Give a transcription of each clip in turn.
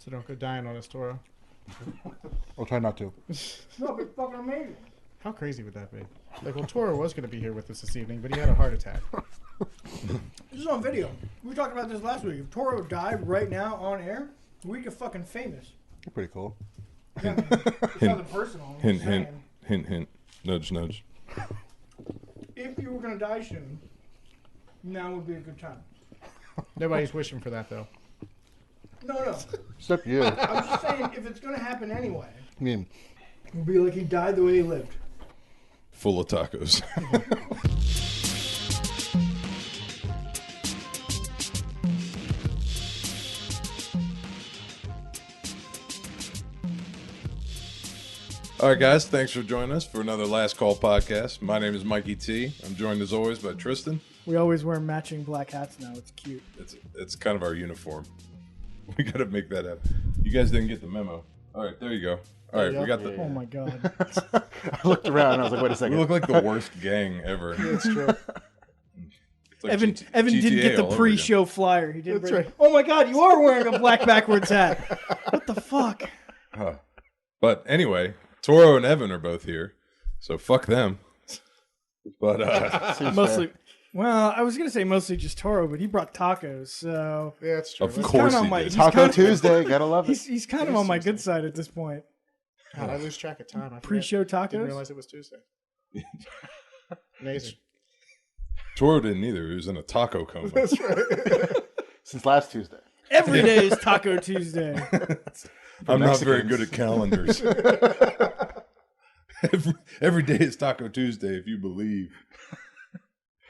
So don't go dying on us, Toro. I'll try not to. No, but fucking amazing. How crazy would that be? Like, well, Toro was going to be here with us this evening, but he had a heart attack. This is on video. We talked about this last week. If Toro died right now on air, we get fucking famous. You're pretty cool. Yeah, it's nothing personal. I'm Hint, just hint, saying. hint, hint. Nudge, nudge. If you were gonna die soon, now would be a good time. Nobody's wishing for that, though. No. Except you. I I was just saying, if it's gonna happen anyway, mean, it'll be like he died the way he lived. Full of tacos. All right, guys. Thanks for joining us for another Last Call podcast. My name is Mikey T. I'm joined as always by Tristan. We always wear matching black hats now. It's cute. It's kind of our uniform. We got to make that happen. You guys didn't get the memo. All right, there you go. All right, we got the. Oh my god. I looked around and I was like, wait a We second. look like the worst gang ever. That's true. It's like Evan GTA didn't get the all over pre-show flyer. He did. That's right. Oh my god, you are wearing a black backwards hat. What the fuck? again. But anyway, Toro and Evan are both here, so fuck them. But Seems Mostly. fair. Well, I was gonna say mostly just Toro, but he brought tacos, so Yeah, that's true. of That's- course kinda on he my- did. Taco Tuesday, gotta love it. he's kind of on my good side at this point. God, I lose track of time. I forget. Pre-show Didn't tacos. realize it was Tuesday. Amazing. Toro didn't either. He was in a taco coma. That's right. Since last Tuesday. Every day is Taco Tuesday. I'm not very Mexicans. good at calendars. every day is Taco Tuesday, if you believe.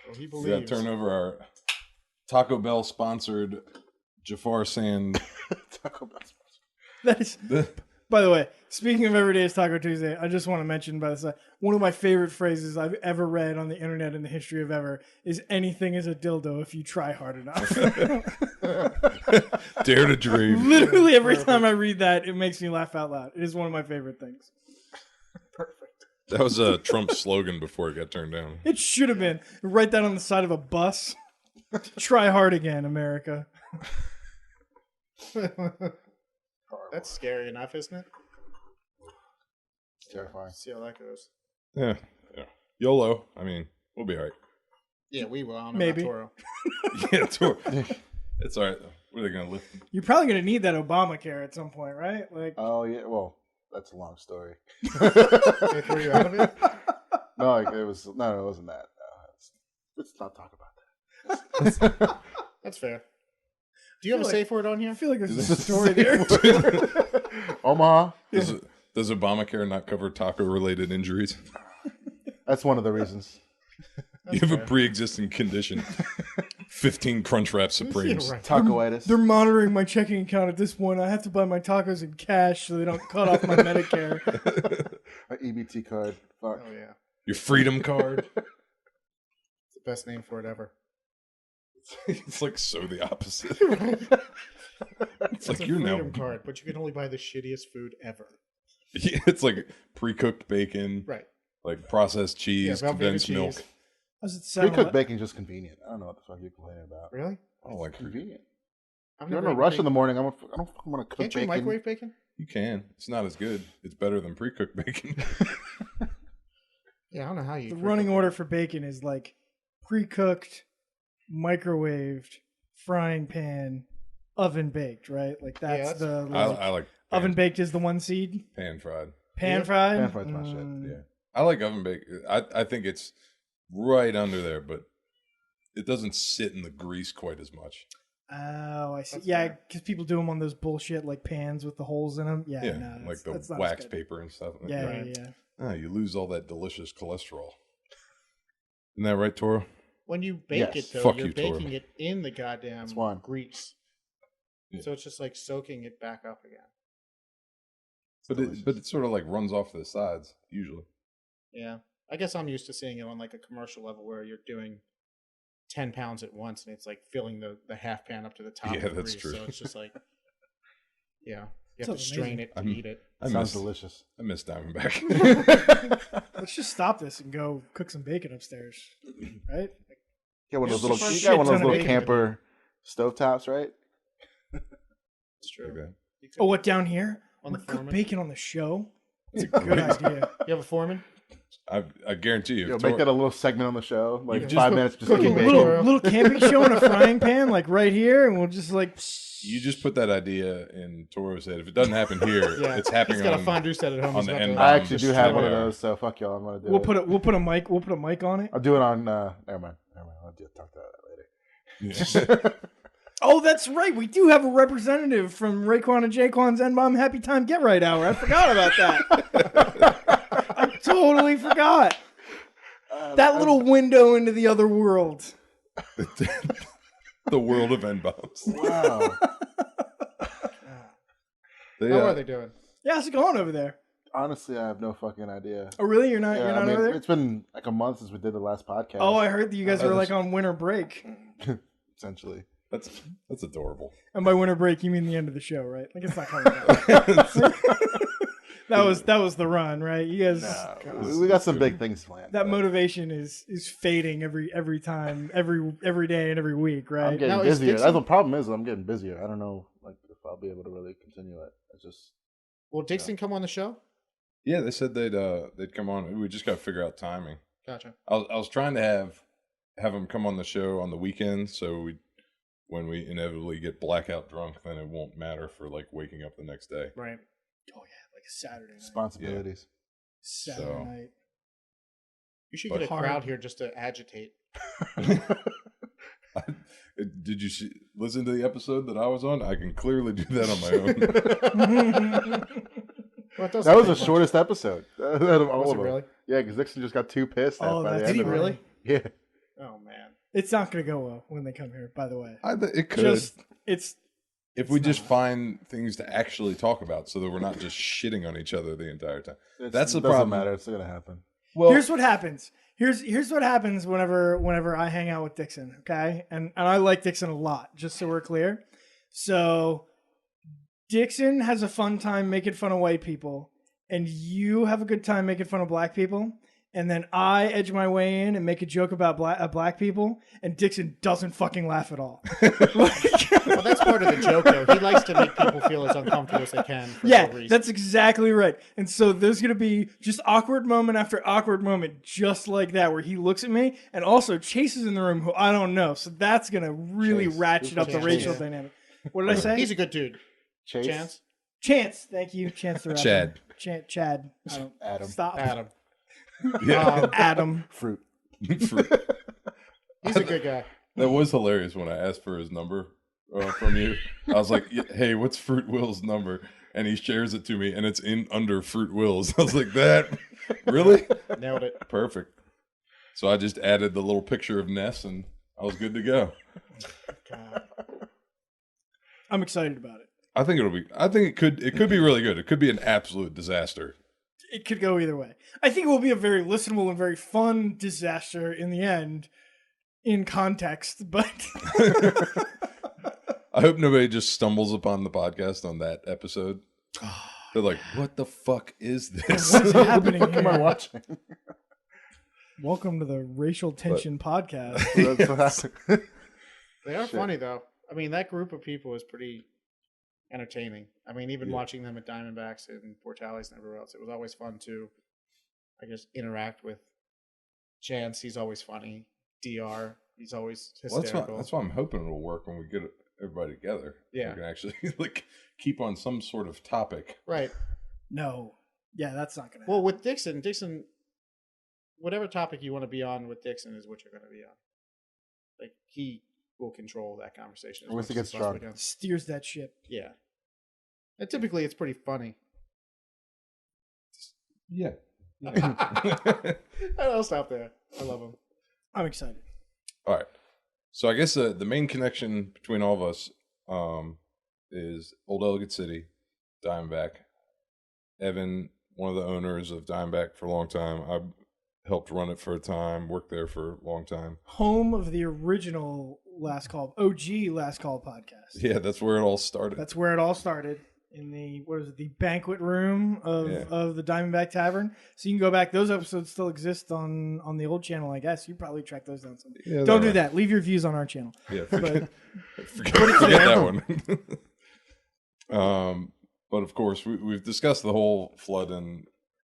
Well, he We got to believes. turn over our Taco Bell sponsored Jafar Sand. Taco Bell. That is. By the way, speaking of Every Day is Taco Tuesday, I just want to mention by the side, one of my favorite phrases I've ever read on the internet in the history of ever is "anything is a dildo if you try hard enough." Dare to dream. Literally every time I read that, it makes me laugh out loud. It is one of my favorite things. Perfect. That was Trump's slogan before it got turned down. It should have been. Write that on the side of a bus. Try hard again, America. That's scary enough, isn't it? It's terrifying. See how that goes. Yeah. YOLO. I mean, we'll be all right. Yeah, we will. I don't know Maybe. about Toro. Yeah, Toro. It's all right. What are they going to lift? You're probably going to need that Obamacare at some point, right? Like, Oh, yeah. Well, that's a long story. They threw you out of it? No, it wasn't that. Let's not talk about that. That's fair. Do you have a like- safe word on I here? feel like there's a story there. Omaha. Does Obamacare not cover taco-related injuries? That's one of the reasons. You have a pre-existing condition. 15 Crunchwrap Supremes. Yeah, right. Tacoitis. They're monitoring my checking account at this point. I have to buy my tacos in cash so they don't cut off my Medicare. My EBT card. Fuck. Oh, yeah. Your Freedom Card. It's the best name for it ever. It's like so the opposite. It's like a you're now. freedom card, but you can only buy the shittiest food ever. Yeah, it's like pre-cooked bacon, Right. like processed cheese, Velveeta condensed cheese. milk. How's it sound? Pre-cooked bacon's just convenient. I don't know what the fuck you're complaining about. Really? I don't like it. Convenient. I've If you're in never a had rush bacon. in the morning, I don't fucking want to cook Can't you bacon. microwave bacon? You can. It's not as good. It's better than pre-cooked bacon. Yeah, I don't know how you. The cook running it. order for bacon is like pre-cooked, microwaved, frying pan, oven baked, right? Like that's that's- the I like oven baked is the one seed. pan fried. Pan Yeah. fried. Pan fried's my shit. Mm. Yeah, I like oven baked. I think it's right under there, but it doesn't sit in the grease quite as much. Oh, I see. That's Yeah, fair. because people do them on those bullshit like pans with the holes in them. Yeah, Yeah, no, like the that's not as wax good. paper and stuff. Yeah, Right. yeah, yeah. Ah, you lose all that delicious cholesterol. Isn't that right, Toro? When you bake Yes. it, though, Fuck you're you, Toro. baking it in the goddamn That's one. grease. Yeah. So it's just like soaking it back up again. But it sort of like runs off to the sides usually. Yeah. I guess I'm used to seeing it on like a commercial level where you're doing 10 pounds at once and it's like filling the half pan up to the top. Yeah, of the that's grease. true. So it's just like, yeah. You have Sounds to strain amazing. it to I'm- eat it. I Sounds miss delicious. I miss Diamondback. Let's just stop this and go cook some bacon upstairs, right? Get one of those It's little. a You got one of shit those ton of little bacon. camper stovetops, right? It's true. Okay. Oh, what, down here? On the We cook foreman? bacon on the show? That's a good idea. You have a foreman? I guarantee you. Make that a little segment on the show, like just 5 put minutes, just cooking cooking bacon. bacon. Little camping show in a frying pan, like right here, and we'll just like. You just put that idea in Toro's head. If it doesn't happen here, it's happening He's got on a fondue set at home. on He's the about to- end. I actually the do have one of stream. those, so fuck y'all. I'm gonna do We'll it. put a mic on it. I'll do it on. Never mind. I'll talk to that later. Yeah. Oh, that's right. We do have a representative from Raekwon and Jaquan's N-Bomb Happy Time Get Right Hour. I forgot about that. I totally forgot. That little window into the other world. The world of N-bombs. Wow. How are they doing? Yeah, how's it going over there? Honestly, I have no fucking idea. Oh, really? You're not over there? It's been like a month since we did the last podcast. Oh, I heard that you guys were like on winter break. Essentially. That's adorable. And by winter break, you mean the end of the show, right? Like it's not coming back. That was the run, right? You guys. We got some big things planned. That motivation is fading every time, every day, and every week, right? I'm getting Now, is busier. Dixon- That's the problem is I'm getting busier. I don't know if I'll be able to really continue it. It's just Will Dixon come on the show? Yeah, they said they'd come on. We just got to figure out timing. Gotcha. I was trying to have them come on the show on the weekends, so when we inevitably get blackout drunk, then it won't matter for like waking up the next day. Right. Oh yeah, like a Saturday night. responsibilities. Saturday night. You should But get a hard. crowd here just to agitate. Did you listen to the episode that I was on? I can clearly do that on my own. Well, it doesn't That was take the much. shortest episode. Out of all Was of it them. really? Yeah, because Dixon just got too pissed Oh, by the that's end Did he of it. really? Yeah. Oh man. It's not going to go well when they come here. By the way, It could. it's If we just find things to actually talk about so that we're not just shitting on each other the entire time. That's the It doesn't problem. matter. It's going to happen. Well, here's what happens. Here's what happens whenever I hang out with Dixon, okay? And I like Dixon a lot, just so we're clear. So Dixon has a fun time making fun of white people, and you have a good time making fun of black people. And then I edge my way in and make a joke about black people, and Dixon doesn't fucking laugh at all. Well, that's part of the joke, though. He likes to make people feel as uncomfortable as they can. For no Yeah, reason. that's exactly right. And so there's going to be just awkward moment after awkward moment, just like that, where he looks at me and also Chase is in the room, who I don't know. So that's going to really Chase. ratchet up the Chase, racial yeah. dynamic. What did I say? He's a good dude. Chase. Chance. Chance. Thank you. Chance the rapper. Chad. Chad. I don't, Adam. Stop. Adam. yeah. Adam. Fruit. He's a good guy. That was hilarious when I asked for his number from you. I was like, hey, what's Fruit Will's number? And he shares it to me, and it's in under Fruit Will's. I was like, that? Really? Nailed it. Perfect. So I just added the little picture of Ness, and I was good to go. God. I'm excited about it. I think it could be really good. It could be an absolute disaster. It could go either way. I think it will be a very listenable and very fun disaster in the end, in context, but... I hope nobody just stumbles upon the podcast on that episode. They're like, what the fuck is this? What is happening What am I here? watching? Welcome to the Racial Tension Podcast. That's what happened. They are Shit. funny, though. I mean, that group of people is pretty entertaining. I mean, even watching them at Diamondbacks and Portales and everywhere else, it was always fun to, I guess, interact with Chance. He's always funny. DR, he's always Well, hysterical. that's why I'm hoping it'll work when we get everybody together. Yeah. We can actually like keep on some sort of topic. Right. No. Yeah, that's not going to Well, with Dixon, whatever topic you want to be on with Dixon is what you're going to be on. Like, he will control that conversation. as Once much he as gets possibly drunk. can. steers that ship. Yeah. And typically, it's pretty funny. Yeah. I'll stop there. I love him. I'm excited. All right. So I guess the main connection between all of us is Old Ellicott City, Diamondback. Evan, one of the owners of Diamondback for a long time. I helped run it for a time, worked there for a long time. Home of the original Last Call, OG Last Call podcast. Yeah, that's where it all started. That's where it all started, in the the banquet room of the Diamondback Tavern. So you can go back. Those episodes still exist on the old channel, I guess. You probably track those down someday. Yeah, Don't do right. that. Leave your views on our channel. Yeah, But forget that one. But of course, we've discussed the whole flood in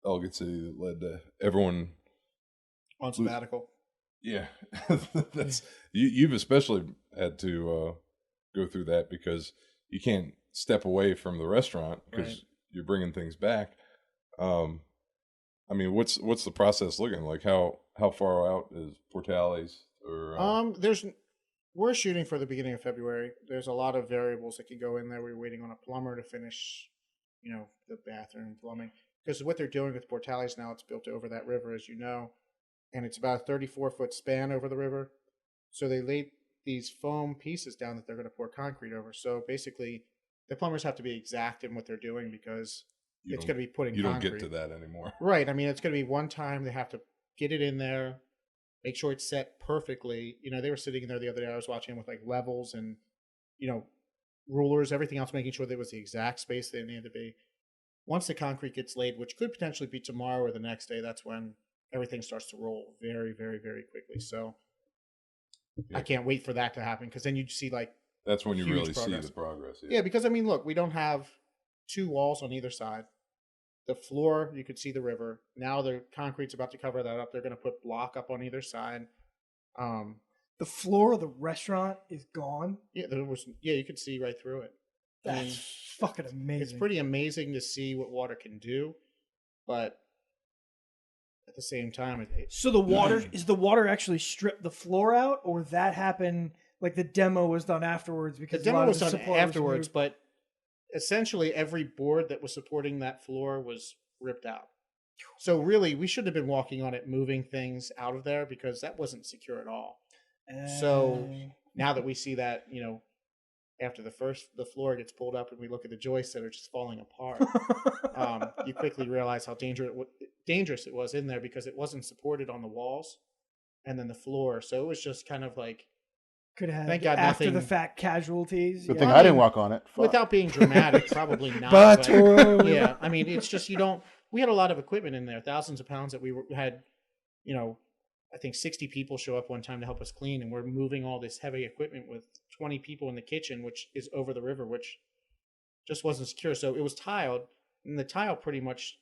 Ellicott City that led to everyone On sabbatical. Yeah, that's you've especially had to go through that because you can't step away from the restaurant because you're bringing things back. I mean, what's the process looking like? How far out is Portales? Or we're shooting for the beginning of February. There's a lot of variables that can go in there. We're waiting on a plumber to finish, the bathroom plumbing, because what they're doing with Portales now, it's built over that river, as you know, and it's about a 34-foot span over the river. So they laid these foam pieces down that they're going to pour concrete over. So basically, the plumbers have to be exact in what they're doing because it's going to be putting concrete. You don't get to that anymore. Right. I mean, it's going to be one time they have to get it in there, make sure it's set perfectly. They were sitting in there the other day. I was watching them with like levels and, rulers, everything else, making sure there was the exact space they needed to be. Once the concrete gets laid, which could potentially be tomorrow or the next day, that's when everything starts to roll very, very, very quickly. So I can't wait for that to happen because then you see like that's when you really see the progress. Yeah, because I mean, look, we don't have two walls on either side. The floor, you could see the river. Now the concrete's about to cover that up. They're going to put block up on either side. The floor of the restaurant is gone. Yeah, you could see right through it. That's fucking amazing. It's pretty amazing to see what water can do, but at the same time, so the water is the water actually stripped the floor out, or that happened like the demo was done afterwards? Because the demo was done afterwards, but essentially every board that was supporting that floor was ripped out. So really, we shouldn't have been walking on it, moving things out of there because that wasn't secure at all. So now that we see that, after the floor gets pulled up and we look at the joists that are just falling apart, you quickly realize how dangerous it was in there because it wasn't supported on the walls and then the floor. So it was just kind of like, could have thank God after nothing, the fact casualties. Good thing I didn't walk on it. Fuck. Without being dramatic, probably not. But yeah, I mean, it's just we had a lot of equipment in there, thousands of pounds that we had, I think 60 people show up one time to help us clean, and we're moving all this heavy equipment with 20 people in the kitchen, which is over the river, which just wasn't secure. So it was tiled, and the tile pretty much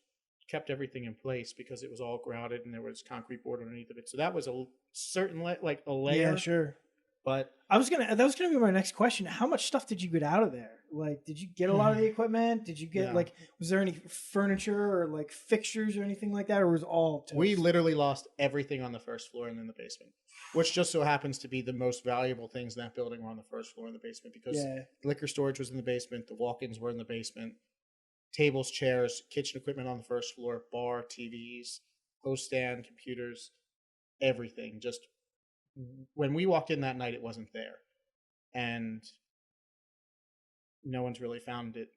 kept everything in place because it was all grouted and there was concrete board underneath of it. So that was a certain like a layer. Yeah, sure. But that was gonna be my next question. How much stuff did you get out of there? Like, did you get a lot of the equipment? Did you get was there any furniture or like fixtures or anything like that, or was all toast? We literally lost everything on the first floor and in the basement, which just so happens to be the most valuable things in that building were on the first floor in the basement because liquor storage was in the basement, the walk-ins were in the basement, tables, chairs, kitchen equipment on the first floor, bar, TVs, host stand, computers, everything. Just when we walked in that night, it wasn't there. And no one's really found it.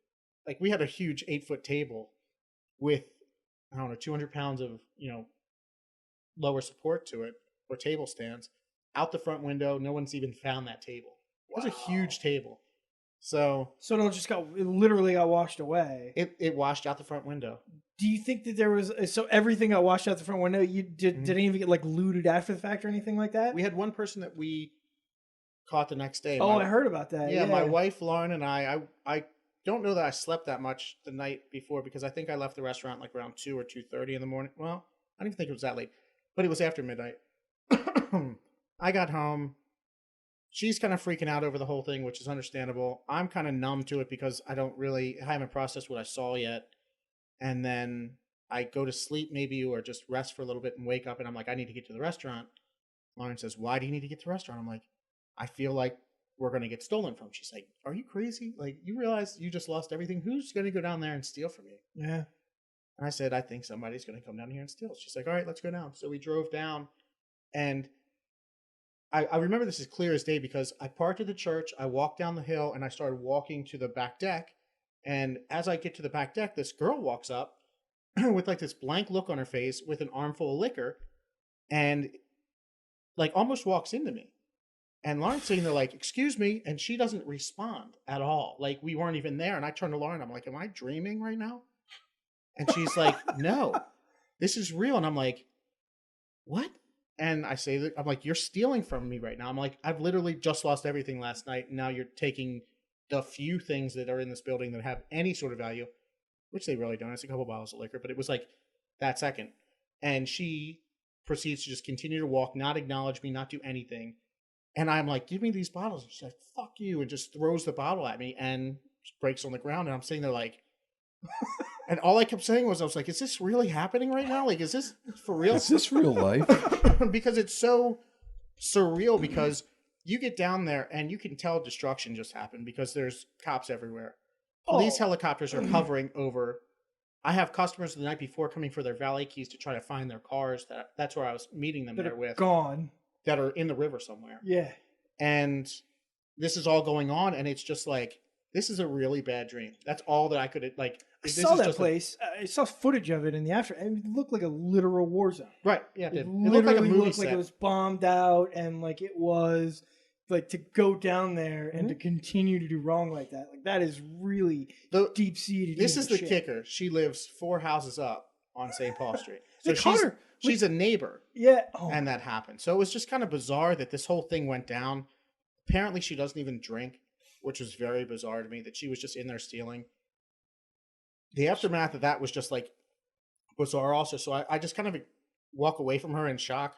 Like, we had a huge 8-foot table with, 200 pounds of, lower support to it, or table stands, out the front window. No one's even found that table. It was a huge table. So it literally got washed away. It washed out the front window. Do you think that there was everything got washed out the front window? Did any of it get like looted after the fact or anything like that? We had one person that we caught the next day. I heard about that. Yeah, my wife Lauren and I don't know that I slept that much the night before because I think I left the restaurant like around 2 or 2:30 in the morning. Well, I don't even think it was that late, but it was after midnight. I got home. She's kind of freaking out over the whole thing, which is understandable. I'm kind of numb to it because I haven't processed what I saw yet. And then I go to sleep maybe or just rest for a little bit and wake up and I'm like, I need to get to the restaurant. Lauren says, why do you need to get to the restaurant? I'm like, I feel like we're going to get stolen from. She's like, are you crazy? Like, you realize you just lost everything? Who's going to go down there and steal from you? Yeah. And I said, I think somebody's going to come down here and steal. She's like, all right, let's go down. So we drove down and I remember this as clear as day because I parked at the church, I walked down the hill, and I started walking to the back deck. And as I get to the back deck, this girl walks up with like this blank look on her face with an armful of liquor and like almost walks into me. And Lauren's sitting there like, excuse me, and she doesn't respond at all. Like we weren't even there. And I turned to Lauren, I'm like, am I dreaming right now? And she's like, no, this is real. And I'm like, what? And I say that I'm like, you're stealing from me right now. I'm like, I've literally just lost everything last night. And now you're taking the few things that are in this building that have any sort of value, which they really don't. It's a couple bottles of liquor, but it was like that second. And she proceeds to just continue to walk, not acknowledge me, not do anything. And I'm like, give me these bottles. And she's like, fuck you. And just throws the bottle at me and just breaks on the ground. And I'm sitting there like, and all I kept saying was, I was like, is this really happening right now? Like, is this for real? Is this real life? Because it's so surreal, because you get down there and you can tell destruction just happened because there's cops everywhere. Police helicopters are hovering over. I have customers the night before coming for their valet keys to try to find their cars. That's where I was meeting them there with. Gone. That are in the river somewhere. Yeah. And this is all going on, and it's just like, this is a really bad dream. That's all that I could, like. I saw that place. I saw footage of it in the after. It looked like a literal war zone. Right. Yeah. It literally looked like it was bombed out, and like it was like to go down there and to continue to do wrong like that. Like that is really deep seated. This is the kicker. She lives 4 houses up on St. Paul Street. So she's a neighbor. Yeah. And that happened. So it was just kind of bizarre that this whole thing went down. Apparently she doesn't even drink, which was very bizarre to me, that she was just in there stealing. The aftermath of that was just like bizarre also. So I just kind of walk away from her in shock.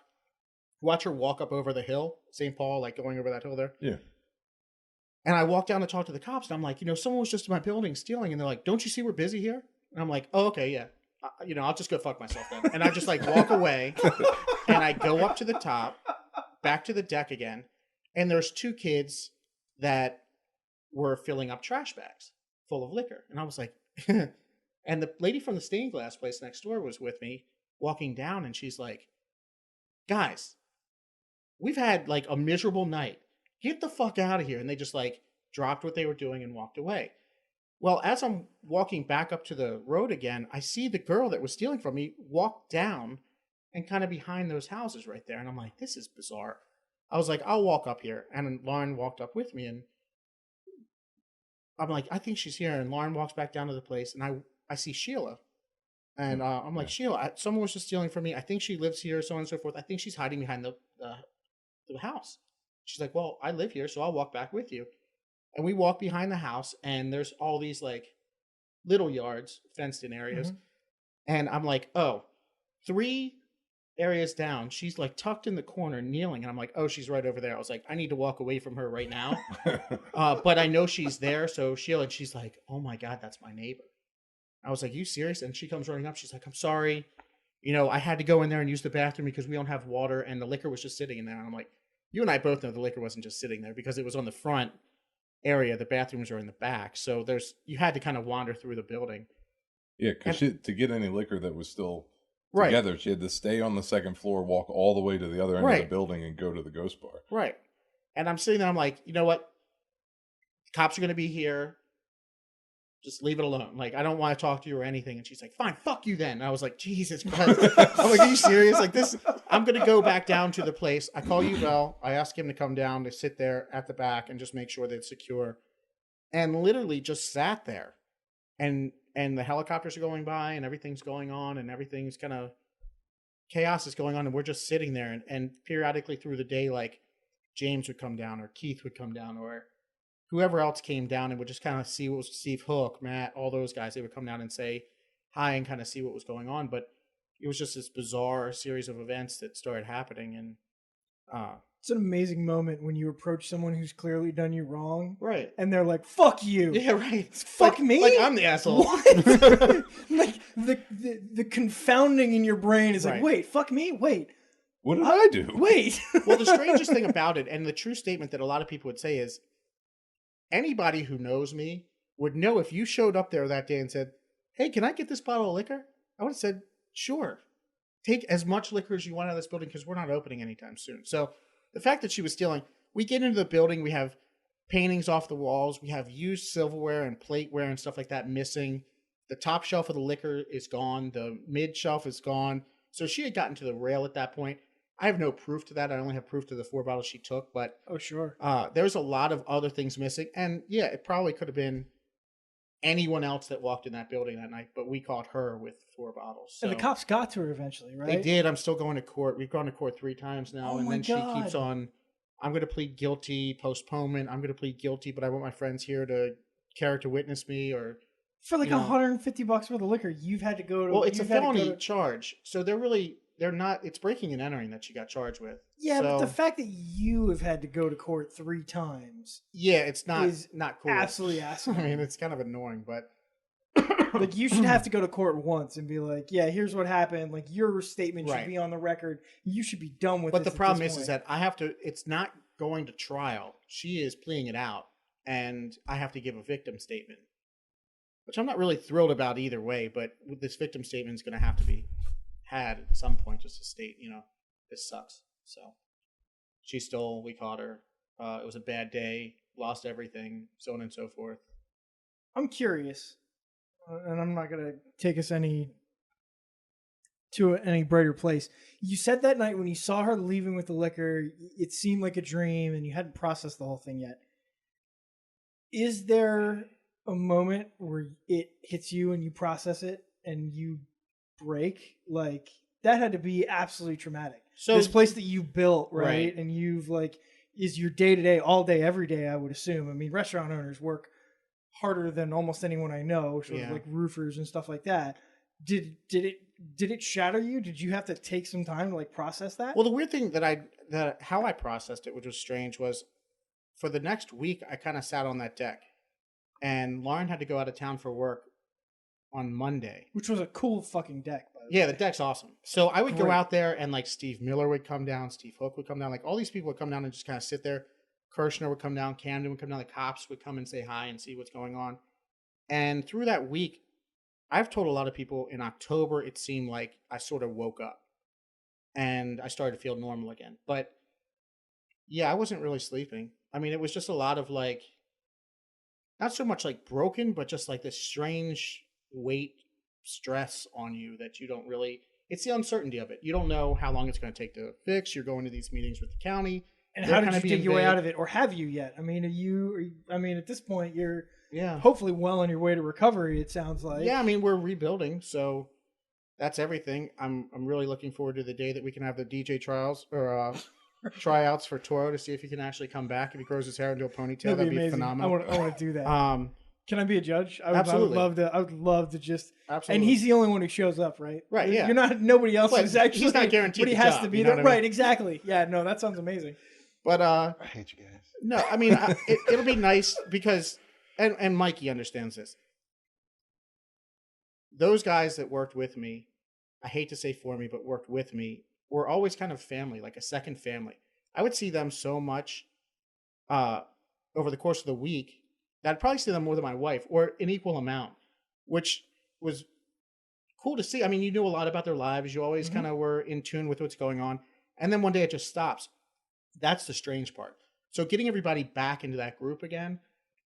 Watch her walk up over the hill, St. Paul, like going over that hill there. Yeah. And I walk down to talk to the cops, and I'm like, someone was just in my building stealing. And they're like, don't you see we're busy here? And I'm like, oh, okay, yeah. I'll just go fuck myself then. And I just like walk away, and I go up to the top, back to the deck again. And there's 2 kids that were filling up trash bags full of liquor. And I was like, and the lady from the stained glass place next door was with me walking down, and she's like, guys, we've had like a miserable night. Get the fuck out of here. And they just like dropped what they were doing and walked away. Well, as I'm walking back up to the road again, I see the girl that was stealing from me walk down and kind of behind those houses right there. And I'm like, this is bizarre. I was like, I'll walk up here. And Lauren walked up with me, and I'm like, I think she's here. And Lauren walks back down to the place, and I see Sheila. And I'm like, Sheila, someone was just stealing from me. I think she lives here, so on and so forth. I think she's hiding behind the house. She's like, well, I live here, so I'll walk back with you. And we walk behind the house, and there's all these like little yards, fenced in areas. Mm-hmm. And I'm like, 3 areas down, she's like tucked in the corner, kneeling. And I'm like, oh, she's right over there. I was like, I need to walk away from her right now. But I know she's there. So she's like, oh my God, that's my neighbor. I was like, you serious? And she comes running up. She's like, I'm sorry. I had to go in there and use the bathroom because we don't have water, and the liquor was just sitting in there. And I'm like, you and I both know the liquor wasn't just sitting there because it was on the front area. The bathrooms are in the back. So you had to kind of wander through the building. Yeah, because to get any liquor that was still together, she had to stay on the second floor, walk all the way to the other end of the building, and go to the Ghost Bar. Right. And I'm sitting there, I'm like, you know what? The cops are going to be here. Just leave it alone. Like, I don't want to talk to you or anything. And she's like, fine, fuck you then. And I was like, Jesus Christ. I'm like, are you serious? Like this, I'm going to go back down to the place. I call you, Val. I ask him to come down to sit there at the back and just make sure that it's secure. And literally just sat there. And the helicopters are going by, and everything's going on, and everything's kind of chaos is going on. And we're just sitting there. And periodically through the day, like James would come down, or Keith would come down, or whoever else came down and would just kind of see what was Steve Hook, Matt, all those guys. They would come down and say hi and kind of see what was going on. But it was just this bizarre series of events that started happening. And it's an amazing moment when you approach someone who's clearly done you wrong. Right. And they're like, fuck you. Yeah, right. Fuck me? Like I'm the asshole. What? Like the confounding in your brain is like, wait, fuck me? Wait. What did I do? Wait. Well, the strangest thing about it, and the true statement that a lot of people would say is, anybody who knows me would know if you showed up there that day and said, hey, can I get this bottle of liquor? I would have said, sure. Take as much liquor as you want out of this building because we're not opening anytime soon. So the fact that she was stealing, we get into the building, we have paintings off the walls, we have used silverware and plateware and stuff like that missing. The top shelf of the liquor is gone. The mid shelf is gone. So she had gotten to the rail at that point. I have no proof to that. I only have proof to the 4 bottles she took, but oh sure, there's a lot of other things missing, and yeah, it probably could have been anyone else that walked in that building that night, but we caught her with 4 bottles. So. And the cops got to her eventually, right? They did. I'm still going to court. We've gone to court 3 times now, and then God. she keeps on I'm going to plead guilty, postponement. I'm going to plead guilty, but I want my friends here to character witness me, or For like $150 worth of liquor, you've had to go to. well, it's a felony charge, so they're not. It's breaking and entering that you got charged with. Yeah, but So, the fact that you have had to go to court 3 times yeah, it's not is not cool. absolutely I asinine. mean, it's kind of annoying, but Like, you should have to go to court once and be like, yeah, here's what happened. Like, your statement should Right. be on the record. You should be done with but this the at problem this is point. that I have to. It's not going to trial. She is pleading it out, and I have to give a victim statement, which I'm not really thrilled about either way. But this victim statement is going to have to be had at some point, just to state, this sucks. So she stole. We caught her. It was a bad day. Lost everything. So on and so forth. I'm curious, and I'm not going to take us any brighter place. You said that night when you saw her leaving with the liquor, it seemed like a dream and you hadn't processed the whole thing yet. Is there a moment where it hits you and you process it and you break? Like, that had to be absolutely traumatic. So this place that you built, right? Right. And you've is your day to day, all day, every day, I would assume. I mean, restaurant owners work harder than almost anyone I know, sort of like roofers and stuff like that. Did it shatter you? Did you have to take some time to process that? Well, the weird thing that how I processed it, which was strange, was for the next week I kind of sat on that deck, and Lauren had to go out of town for work on Monday, which was a cool fucking deck. By the Yeah, way. the deck's awesome. So I would go Great. out there, and Steve Miller would come down, Steve Hook would come down, all these people would come down and just kind of sit there. Kirshner would come down, Camden would come down, the cops would come and say hi and see what's going on. And through that week, I've told a lot of people in October, it seemed like I sort of woke up and I started to feel normal again. But yeah, I wasn't really sleeping. I mean, it was just a lot of not so much broken, but just this strange weight, stress on you that you don't really, it's the uncertainty of it. You don't know how long it's going to take to fix. You're going to these meetings with the county. And how did you dig your way out of it, or have you yet? I mean, at this point, you're hopefully well on your way to recovery. It sounds like. Yeah, I mean, we're rebuilding, so that's everything. I'm really looking forward to the day that we can have the DJ trials or tryouts for Toro to see if he can actually come back. If he grows his hair into a ponytail, that'd be phenomenal. I want to do that. Can I be a judge? Absolutely. I would love to just. Absolutely. And he's the only one who shows up, right? Right. Yeah. You're not. Nobody else is actually. He's not guaranteed. But he has to be there. Right. Exactly. Yeah. No, that sounds amazing. But I hate you guys. No, I mean it'll be nice because, and Mikey understands this. Those guys that worked with me, I hate to say for me, but worked with me, were always kind of family, like a second family. I would see them so much over the course of the week that I'd probably see them more than my wife, or an equal amount, which was cool to see. I mean, you knew a lot about their lives. You always kind of were in tune with what's going on. And then one day it just stops. That's the strange part. So getting everybody back into that group again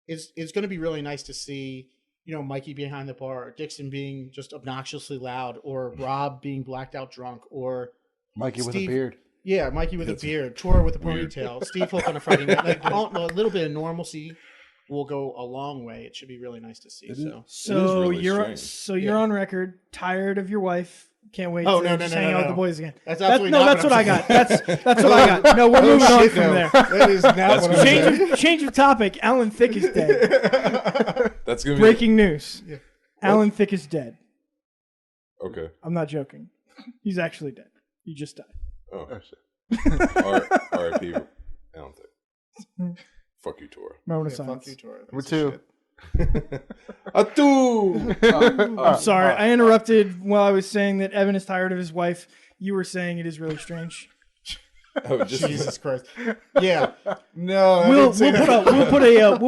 is going to be really nice to see, Mikey behind the bar, or Dixon being just obnoxiously loud, or Rob being blacked out drunk, or Mikey Steve, with a beard. Yeah, Mikey with a beard, Toro with a ponytail, Steve Hook on a Friday night. A little bit of normalcy will go a long way. It should be really nice to see. So really you're on record, tired of your wife. Can't wait to hang out with the boys again. That's absolutely not that's what I got. That's what I got. No, we're moving on from there. That is not what I'm saying. Change of topic. Alan Thicke is dead. That's gonna be Breaking news. Yeah. Alan Thicke is dead. Okay. I'm not joking. He's actually dead. He just died. Oh shit. R.I.P. Alan Thicke. Fuck you, Toro. Moment of silence. Fuck you, Toro. Me too. I'm sorry, I interrupted while I was saying that Evan is tired of his wife. You were saying it is really strange. Oh, Jesus Christ! Yeah, no. We'll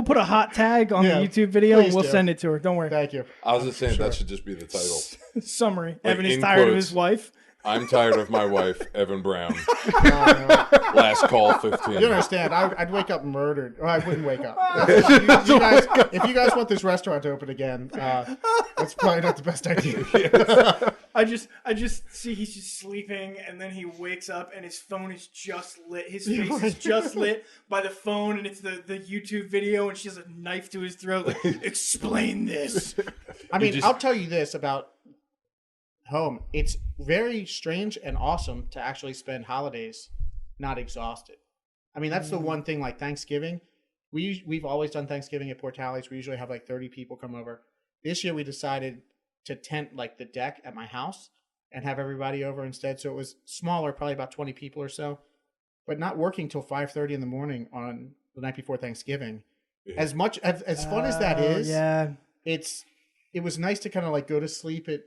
put a hot tag on the YouTube video and we'll send it to her. Don't worry. Thank you. I was just saying that should just be the title. Summary: Like, Evan is in tired of quotes, his wife. I'm tired of my wife, Evan Brown. No. Last call 15. You understand? I'd wake up murdered. Or I wouldn't wake up. You guys, if you guys want this restaurant to open again, that's probably not the best idea. I just see he's just sleeping, and then he wakes up, and his phone is just lit. His face is just lit by the phone, and it's the YouTube video, and she has a knife to his throat. Like, explain this. I mean, I'll tell you this about home. It's very strange and awesome to actually spend holidays not exhausted. I mean, that's the one thing. Like Thanksgiving, we've always done Thanksgiving at Portales. We usually have like 30 people come over. This year we decided to tent like the deck at my house and have everybody over instead. So it was smaller, probably about 20 people or so, but not working till 5:30 in the morning on the night before Thanksgiving. Yeah. As much as fun as that is, it was nice to kind of like go to sleep at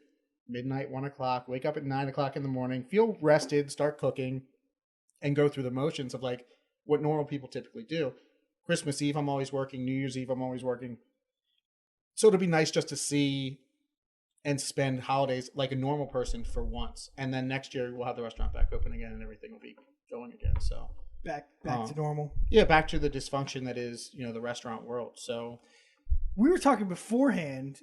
midnight, 1 o'clock, wake up at 9 o'clock in the morning, feel rested, start cooking, and go through the motions of like what normal people typically do. Christmas Eve, I'm always working. New Year's Eve, I'm always working. So it'll be nice just to see and spend holidays like a normal person for once. And then next year we'll have the restaurant back open again and everything will be going again. So back to normal. Yeah, back to the dysfunction that is, the restaurant world. So we were talking beforehand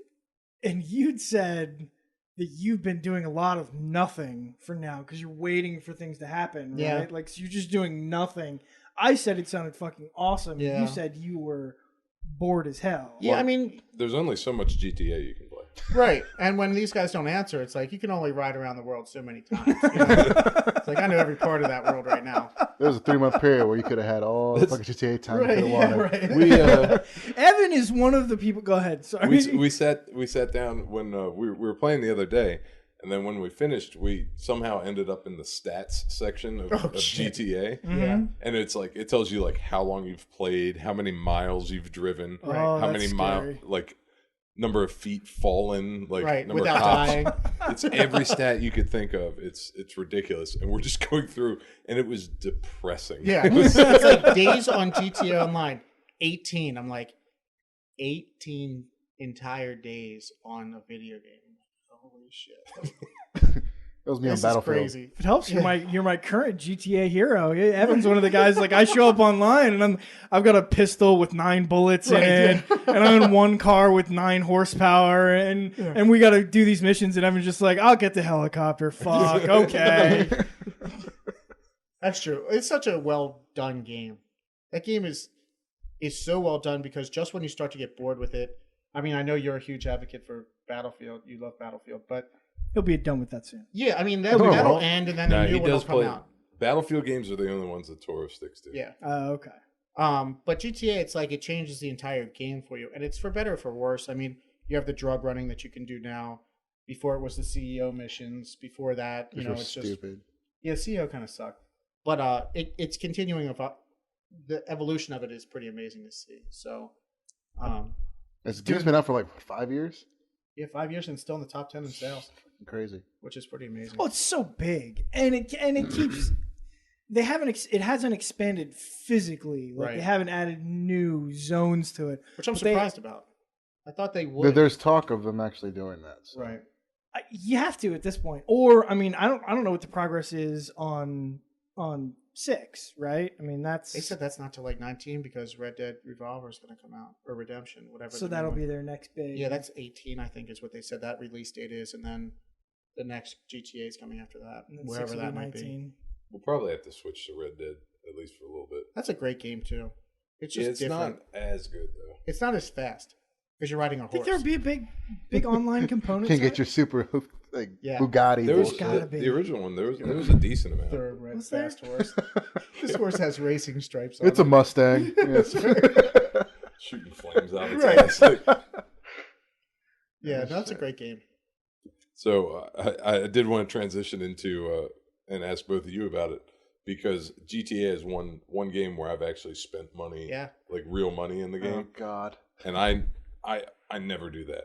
and you'd said that you've been doing a lot of nothing for now because you're waiting for things to happen, right? Yeah. Like, so you're just doing nothing. I said it sounded fucking awesome. Yeah. You said you were bored as hell. Yeah, I mean, there's only so much GTA you can play. Right. And when these guys don't answer, it's like you can only ride around the world so many times. It's like I know every part of that world right now. There was a 3-month period where you could have had all the fucking GTA time Right, you could have wanted. right. Evan is one of the people. Go ahead. Sorry. We sat down when we were playing the other day, and then when we finished, we somehow ended up in the stats section of GTA. Mm-hmm. Yeah. And it's like it tells you like how long you've played, how many miles you've driven, Right. how many miles, like number of feet fallen, like right. number Without of cops. dying. It's every stat you could think of. It's ridiculous, and we're just going through, and it was depressing. Yeah. It's like days on GTA Online. 18. I'm like 18 entire days on a video game. Holy shit. It was me This on is Battlefield. crazy. If it helps, you're my current GTA hero. Yeah, Evan's one of the guys. Like I show up online and I've got a pistol with 9 bullets in it, and I'm in one car with 9 horsepower, and we got to do these missions. And Evan's just like, I'll get the helicopter. Fuck, okay. That's true. It's such a well done game. That game is so well done because just when you start to get bored with it, I mean, I know you're a huge advocate for Battlefield. You love Battlefield, but He'll be done with that soon. yeah, I mean that'll end and then the new one will come out. Battlefield games are the only ones that Toro sticks to. Yeah. Okay. But GTA, it's like it changes the entire game for you, and it's for better or for worse. I mean, you have the drug running that you can do now. Before it was the CEO missions. Before that, it's just stupid. Yeah, CEO kind of sucked, but it's continuing. The evolution of it is pretty amazing to see. So, It's been out for like 5 years. Yeah, 5 years and still in the top 10 in sales. Crazy, which is pretty amazing. Well, it's so big, and it keeps. They haven't. It hasn't expanded physically. Like they haven't added new zones to it, which I'm surprised about. I thought they would. There's talk of them actually doing that. So. Right. You have to at this point, or I mean, I don't know what the progress is on 6. Right? I mean, they said that's not till like 19 because Red Dead Revolver is going to come out or Redemption, whatever. So that'll be their next big. Yeah, that's 18. I think is what they said that release date is, and then the next GTA is coming after that, wherever that might be. We'll probably have to switch to Red Dead at least for a little bit. That's a great game too. It's just different. Not as good though. It's not as fast because you're riding a horse. Think there'd be a big online component. Can't get your super Bugatti. There was the original one. There was a decent amount. Thoroughbred fast horse. This horse has racing stripes on It's a Mustang. Yes. Shooting flames out of its ass. Yeah, that's a great game. So I did want to transition into and ask both of you about it because GTA is one game where I've actually spent money, like real money in the game. Oh God! And I never do that.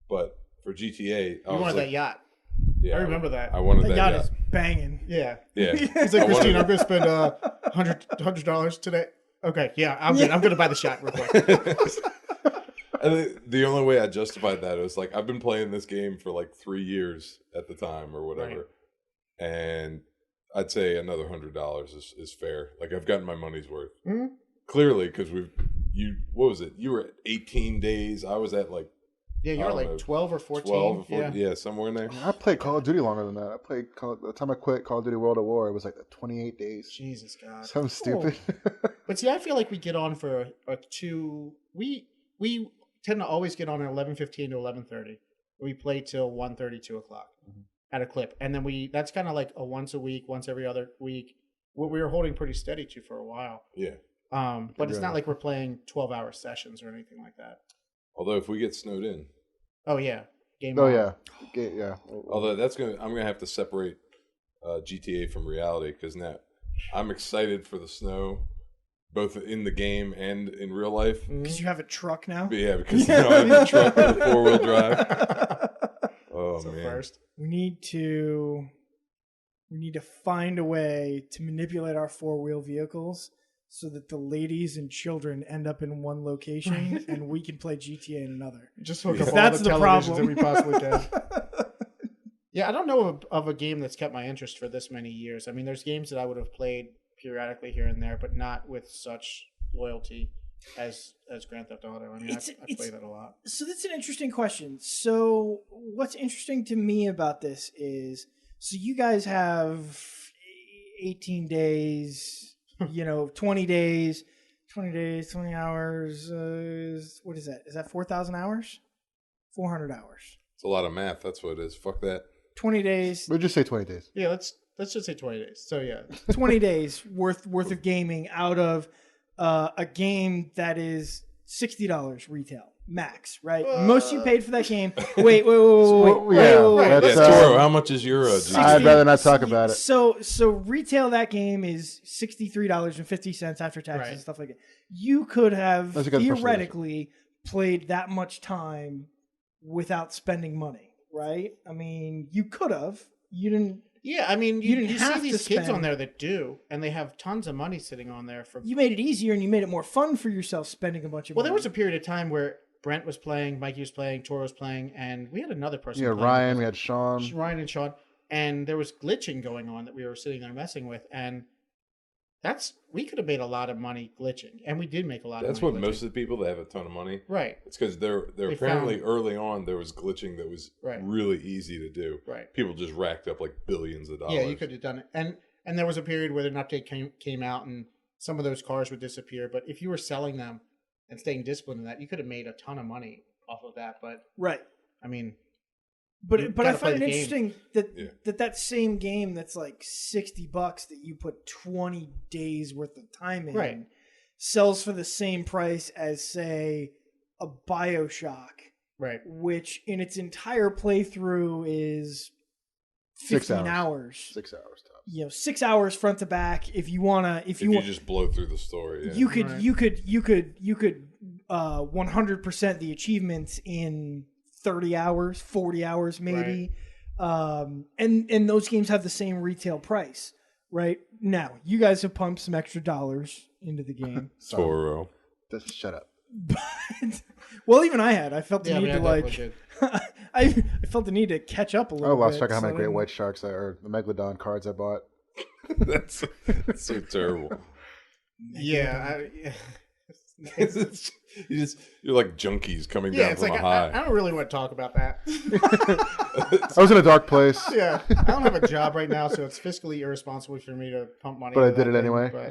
But for GTA, you wanted that yacht. Yeah, I remember that. I wanted that yacht. yacht. Is banging. Yeah. He's like, Christine, I'm going to spend $100 today. Okay, yeah, I'm good. I'm going to buy the yacht real quick. And the only way I justified that was like I've been playing this game for like 3 years at the time or whatever, and I'd say another $100 is fair. Like I've gotten my money's worth clearly because what was it? You were at 18 days. I was at like you were like 12 or 14. 12 or 14, yeah, somewhere in there. I played Call of Duty longer than that. The time I quit Call of Duty World at War, it was like 28 days. Jesus God, something stupid. But see, I feel like we get on for a 2. We tend to always get on at 11:15 to 11:30. We play till 1:30, 2 o'clock at a clip, and then that's kind of like a once a week, once every other week. what we were holding pretty steady to for a while. Yeah. But it's not like we're playing 12-hour sessions or anything like that. Although if we get snowed in. Oh yeah, game. Oh on. yeah. Although I'm gonna have to separate GTA from reality because now I'm excited for the snow, both in the game and in real life. Because you have a truck now. But yeah, because now I have a truck with a 4-wheel drive. Oh So man! first, We need to find a way to manipulate our 4-wheel vehicles so that the ladies and children end up in one location and we can play GTA in another. just hook Yeah. up all That's the the televisions problem. that we possibly can. Yeah, I don't know of a game that's kept my interest for this many years. I mean, there's games that I would have played periodically here and there, but not with such loyalty as Grand Theft Auto. I mean, I play that a lot. So that's an interesting question. So what's interesting to me about this is, so you guys have 18 days, 20 days, 20 hours. What is that? Is that 4,000 hours? 400 hours. It's a lot of math. That's what it is. Fuck that. 20 days. We'll just say 20 days. Yeah, let's just say 20 days. So yeah, 20 days worth of gaming out of a game that is $60 retail max, right? Most you paid for that game. Wait. Yeah, Yeah, Toro, how much is your? I'd rather not talk about it. So retail that game is $63.50 after taxes and stuff like that. You could have That's a good theoretically played that much time without spending money, right? I mean, you could have. You didn't. yeah. I mean, You didn't you have see to these kids spend. on there that do, and they have tons of money sitting on there for. You made it easier and you made it more fun for yourself spending a bunch of Well, money. there was a period of time where Brent was playing, Mikey was playing, Toro was playing, and we had another person. Yeah, playing Ryan, with we us. had Sean. Ryan and Sean, and there was glitching going on that we were sitting there messing with, and we could have made a lot of money glitching, and we did make a lot That's of what money. most of the people that have a ton of money. Right, It's because they're They apparently found- early on there was glitching that was Right. really easy to do. right. People just racked up like billions of dollars. Yeah, you could have done it, and there was a period where an update came out, and some of those cars would disappear. But if you were selling them and staying disciplined in that, you could have made a ton of money off of that. But right. I mean, But You I gotta play find it the game. interesting that, Yeah. that same game that's like $60 that you put 20 days worth of time in Right. sells for the same price as, say, a BioShock, right. which in its entire playthrough is 6 15 hours. hours. 6 hours tops. 6 hours front to back. If you wanna, If you want, just blow through the story, yeah. you could Right. you could 100% the achievements in 30 hours, 40 hours maybe. And those games have the same retail price, right? Now, you guys have pumped some extra dollars into the game. Toro. Just shut up. But well, even I felt the Yeah, I need mean, to I like definitely I felt the need to catch up a little I bit. lost track of how so many great then- white sharks or the Megalodon cards I bought. That's so terrible. Yeah, You're like junkies coming yeah. down It's from like a high. I don't really want to talk about that. I was in a dark place, Yeah, I don't have a job right now, so it's fiscally irresponsible for me to pump money. but I into did that it thing, anyway.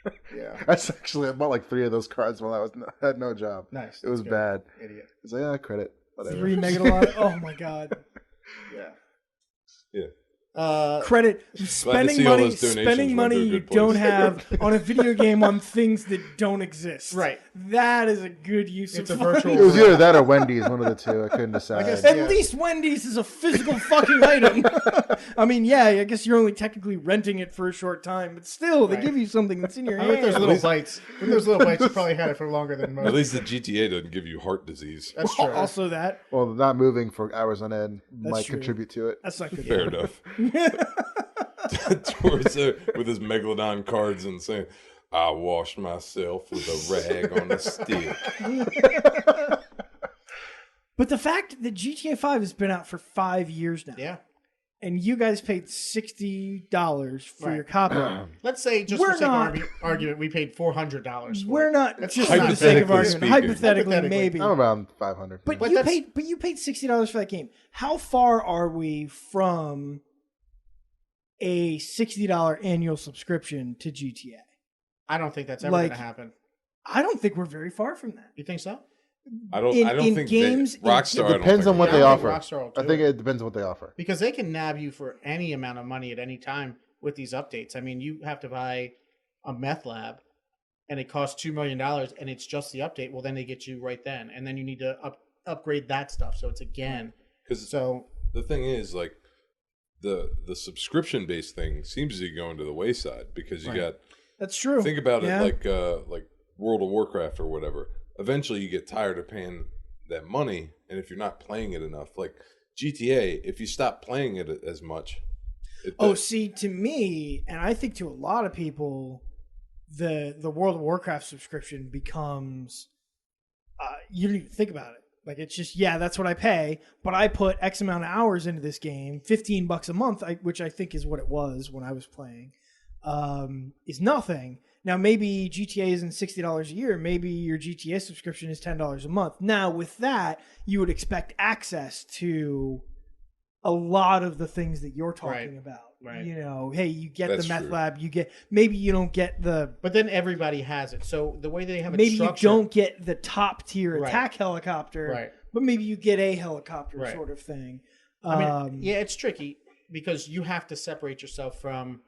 But yeah, That's actually, I bought like 3 of those cards while I had no job. nice. It was That's good. bad. Idiot. It's like, credit. Whatever. 3 Megalodon. Oh my god. Yeah. Yeah. Credit to spending see all money those donations spending went to a money you good place. don't have on a video game on things that don't exist. Right. That is a good use It's of a money. virtual- It was either that or Wendy's, one of the two. I couldn't decide. guess- At Yeah. least Wendy's is a physical fucking item. I mean, yeah, I guess you're only technically renting it for a short time, but still, they Right. give you something that's in your With those hand. little bites. With those little bites, you probably had it for longer than most. At least the GTA doesn't give you heart disease. That's true. Also, that Well, not moving for hours on end might true. contribute to it. that's not good. Fair enough. Torso with his Megalodon cards and saying, I washed myself with a rag on a stick. But the fact that GTA 5 has been out for 5 years now, Yeah. and you guys paid $60 for Right. your copy. Let's say, just We're for sake not- of argument, we paid $400 for We're it. not That's just just for the sake of hypothetically argument. speaking. Hypothetically, Hypothetically. maybe. I'm around 500. But But you that's- paid $60 for that game. How far are we from a $60 annual subscription to GTA? I don't think that's ever Like- going to happen. I don't think we're very far from that. You think so? I don't In think games- Rockstar. It depends on what Yeah, they I think offer. Rockstar will I do think it. it depends on what they offer. Because they can nab you for any amount of money at any time with these updates. I mean, you have to buy a meth lab, and it costs $2 million, and it's just the update. Well, then they get you right then, and then you need to upgrade that stuff. So it's again. Because so the thing is, like, the subscription based thing seems to be going to the wayside because you got. That's true. Think about it like World of Warcraft or whatever. Eventually, you get tired of paying that money, and if you're not playing it enough, like GTA, if you stop playing it as much. See, to me, and I think to a lot of people, the World of Warcraft subscription becomes you don't even think about it. Like, it's just, that's what I pay, but I put X amount of hours into this game, $15 a month, which I think is what it was when I was playing, is nothing. Now, maybe GTA isn't $60 a year. Maybe your GTA subscription is $10 a month. Now, with that, you would expect access to a lot of the things that you're talking about. Right. You know, hey, you get the meth lab, maybe you don't get the... But then everybody has it. So the way they have it maybe structured... you don't get the top tier attack helicopter, but maybe you get a helicopter sort of thing. I mean, it's tricky because you have to separate yourself from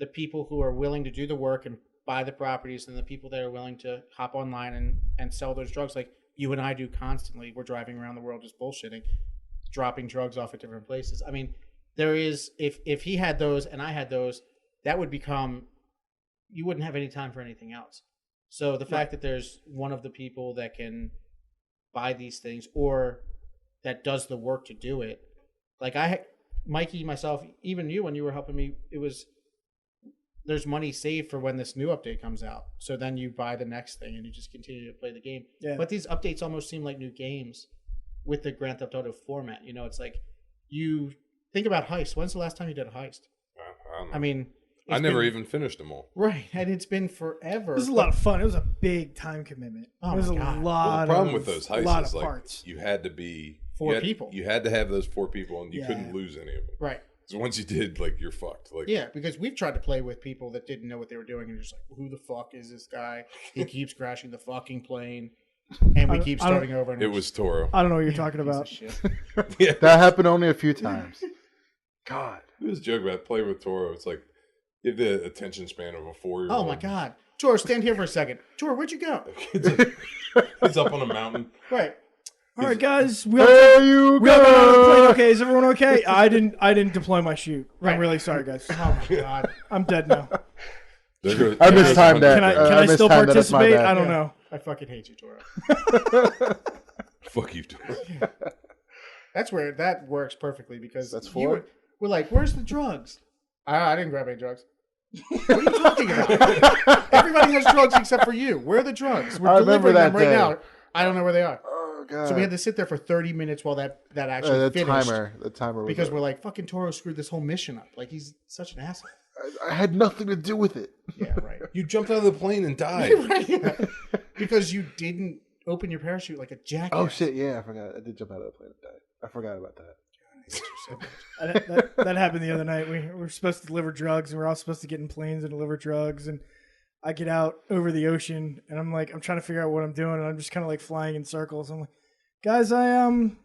the people who are willing to do the work and buy the properties and the people that are willing to hop online and sell those drugs like you and I do constantly. We're driving around the world just bullshitting, dropping drugs off at different places. I mean... There is, if he had those and I had those, that would become, you wouldn't have any time for anything else. So the fact that there's one of the people that can buy these things or that does the work to do it, like Mikey, myself, even you, when you were helping me, there's money saved for when this new update comes out. So then you buy the next thing and you just continue to play the game. Yeah. But these updates almost seem like new games with the Grand Theft Auto format. You know, it's like you... Think about heist. When's the last time you did a heist? I don't know. I mean... I never even finished them all. Right, and it's been forever. It was a lot of fun. It was a big time commitment. Oh, it was my God. a lot the problem with those heists is, like, parts. you had to be... Four people. You had to have those 4 people, and you couldn't lose any of them. Right. So once you did, like, you're fucked. Like, yeah, because we've tried to play with people that didn't know what they were doing, and you're just like, who the fuck is this guy? He keeps crashing the fucking plane, and we keep starting over. And it was Toro. I don't know what you're talking about. Yeah. That happened only a few times. God. It was a joke about playing with Toro. It's like, you have the attention span of a 4-year-old. Oh, my God. Toro, stand here for a second. Toro, where'd you go? He's up on a mountain. Right. All right, guys. We all got on the plane. Okay, is everyone okay? I didn't deploy my chute. Right. I'm really sorry, guys. Oh, my God. I'm dead now. I mistimed that. Can I still participate? I don't know. I fucking hate you, Toro. Fuck you, Toro. Yeah. That's where that works perfectly because that's 4. We're like, where's the drugs? I didn't grab any drugs. What are you talking about? Everybody has drugs except for you. Where are the drugs? We're delivering them right now. I don't know where they are. Oh, God. So we had to sit there for 30 minutes while that actually finished. The timer. Because we're like, fucking Toro screwed this whole mission up. Like, he's such an asshole. I had nothing to do with it. Yeah, right. You jumped out of the plane and died. Right, yeah. Because you didn't open your parachute like a jackass. Oh, shit, yeah, I forgot. I did jump out of the plane and died. I forgot about that. That happened the other night. We were supposed to deliver drugs, and we're all supposed to get in planes and deliver drugs. And I get out over the ocean, and I'm trying to figure out what I'm doing, and I'm just kind of like flying in circles. I'm like, guys, I'm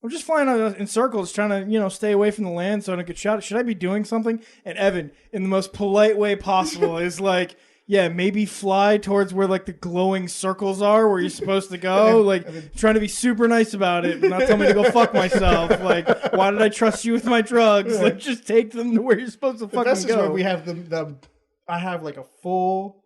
just flying in circles, trying to stay away from the land so I don't get shot. Should I be doing something? And Evan, in the most polite way possible, is like, yeah, maybe fly towards where like the glowing circles are where you're supposed to go. Like trying to be super nice about it, but not tell me to go fuck myself. Like, why did I trust you with my drugs? Like, just take them to where you're supposed to fucking go. This is where we have I have like a full,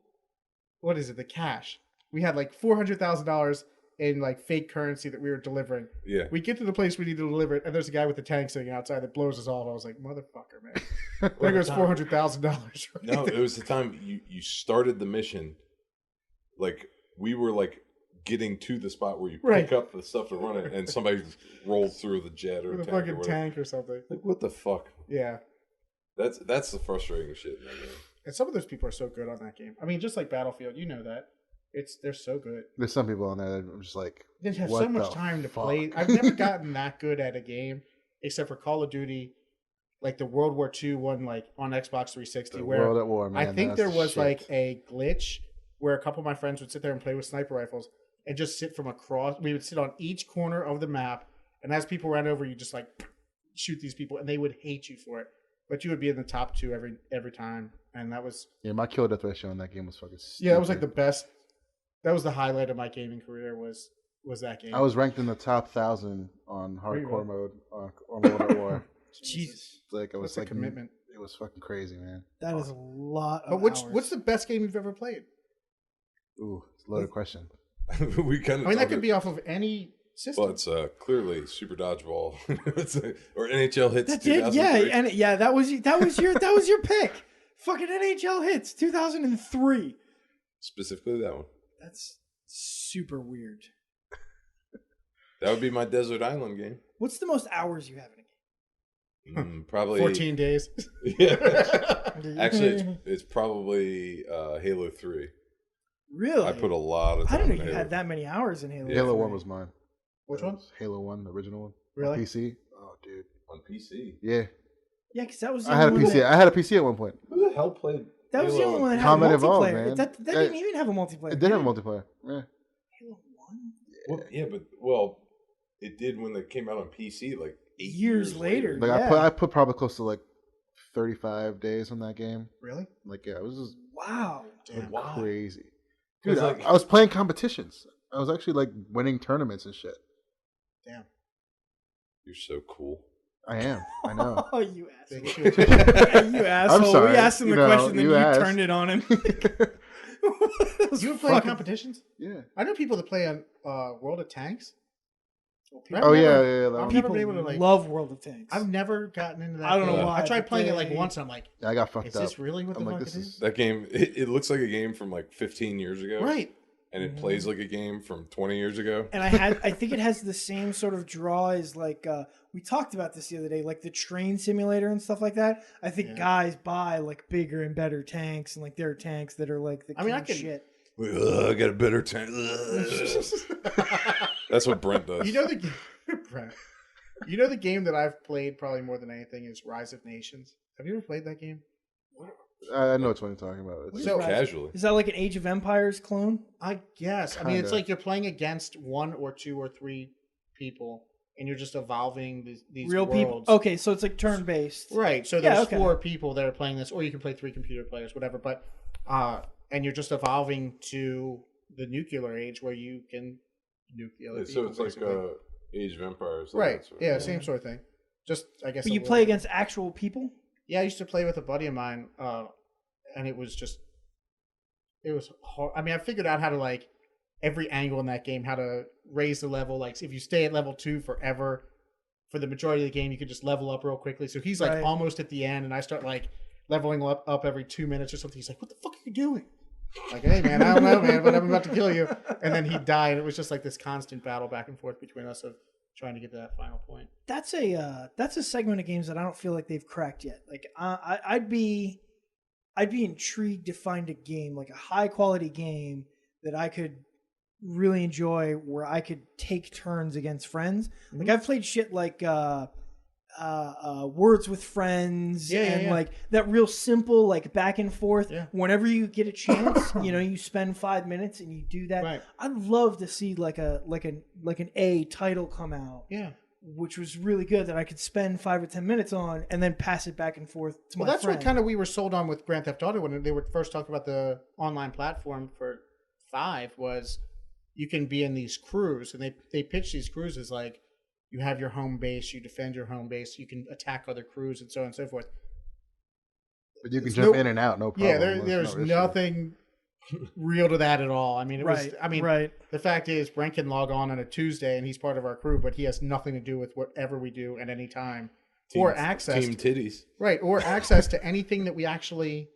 what is it? The cash. We had like $400,000 in like fake currency that we were delivering. Yeah. We get to the place we need to deliver it, and there's a guy with the tank sitting outside that blows us all. And I was like, motherfucker, man. There goes $400,000. No, it was the time you started the mission. Like, we were like getting to the spot where you pick up the stuff and run it, and somebody rolls through the jet or the fucking tank or something. Like, what the fuck? Yeah. That's the frustrating shit, man. And some of those people are so good on that game. I mean, just like Battlefield, you know that. They're so good. There's some people on there that I'm just like, they have so much time to play. I've never gotten that good at a game, except for Call of Duty, like the World War II one, like on Xbox 360. World at War, man. I think there was like a glitch where a couple of my friends would sit there and play with sniper rifles and just sit from across. We would sit on each corner of the map, and as people ran over, you just like shoot these people, and they would hate you for it. but you would be in the top 2 every time, and that was my kill death ratio in that game was fucking stupid. yeah, it was like the best. That was the highlight of my gaming career was that game. I was ranked in the top 1,000 on hardcore mode on World at War. Jesus, Like I was That's a like commitment. It was fucking crazy, man. that is a lot. But Of what's the best game you've ever played? Ooh, it's a loaded question. We kind of. I mean, that could be off of any system. Well, it's clearly Super Dodgeball or NHL Hits. That did, yeah, that was your pick. Fucking NHL Hits 2003. Specifically that one. That's super weird. That would be my Desert Island game. What's the most hours you have in a game? Probably 14 days. Yeah. Actually, it's probably Halo 3. Really? I put a lot of time. I didn't know in you Halo. had that many hours in Halo. Halo 3. 1 was mine. Which one? Halo 1, the original one. Really? On PC. Oh, dude. On PC. Yeah. Yeah, because that was. The I had a only one PC. I had a PC at one point. Who the hell played? That was the Halo only one that had Combat multiplayer. Evolved, man. That didn't even have a multiplayer. It did have a multiplayer. Yeah. Halo 1? Well, yeah, but it did when they came out on PC like 8 Years later. Like Yeah. I put probably close to like 35 days on that game. Really? Like yeah, it was just Wow. Damn. crazy. Dude, Like- I was playing competitions. I was actually like winning tournaments and shit. Damn. You're so cool. I am. I know. Oh, you asshole. Big shit. You asshole. sorry. We asked him the You know, question, then you you asked. turned it on him. You were playing competitions? Yeah. I know people that play on World of Tanks. Oh yeah. That I've one. never People been able to like. love World of Tanks. I've never gotten into that. I don't know game. why, I tried but playing it like they- once, and I'm like, Yeah, I got fucked is up. this really what I'm the like, fuck this it is- is? That game, it looks like a game from like 15 years ago. Right. And it plays like a game from 20 years ago. And I think it has the same sort of draw as like we talked about this the other day, like the train simulator and stuff like that. I think guys buy like bigger and better tanks, and like there are tanks that are like the I mean, I king could- shit. I got a better tank. That's what Brent does. You know the game, Brent. You know the game that I've played probably more than anything is Rise of Nations. Have you ever played that game? I know what you're talking about. It's So- Casually. Is that like an Age of Empires clone? I guess. I mean, it's Kinda. like you're playing against 1 or 2 or 3 people, and you're just evolving these Real worlds. people? Okay, so it's like turn based. Right. So Yeah, there's okay. 4 people that are playing this, or you can play 3 computer players, whatever. But and you're just evolving to the nuclear age where you can nuclear. So it's like Age of Empires. like right. that sort of Yeah, thing. same sort of thing. Just I guess. But a you little play bit- against actual people? Yeah, I used to play with a buddy of mine, and it was just. It was hard. I mean, I figured out how to like every angle in that game, how to raise the level. Like, if you stay at level 2 forever, for the majority of the game, you could just level up real quickly. So he's like Right. almost at the end, and I start like leveling up every 2 minutes or something. He's like, "What the fuck are you doing?" Like, "Hey man, I don't know, man, but I'm about to kill you." And then he died. It was just like this constant battle back and forth between us of trying to get to that final point. That's a segment of games that I don't feel like they've cracked yet. Like I'd be intrigued to find a game, like a high quality game that I could really enjoy, where I could take turns against friends. Like I've played shit like Words with Friends, and like that real simple like back and forth. Yeah. Whenever you get a chance, you spend 5 minutes and you do that. Right. I'd love to see like an A title come out. Yeah. Which was really good, that I could spend 5 or 10 minutes on and then pass it back and forth to Well, my that's friend. what kind of we were sold on with Grand Theft Auto when they were first talking about the online platform for 5 was you can be in these crews, and they pitch these crews as like you have your home base, you defend your home base, you can attack other crews, and so on and so forth. But you can There's jump no- in and out, no problem. Yeah, there's no issue. nothing real to that at all. I mean, it was. I mean, right. the fact is, Brent can log on a Tuesday, and he's part of our crew, but he has nothing to do with whatever we do at any time, or access Team titties. right, or access to anything that we actually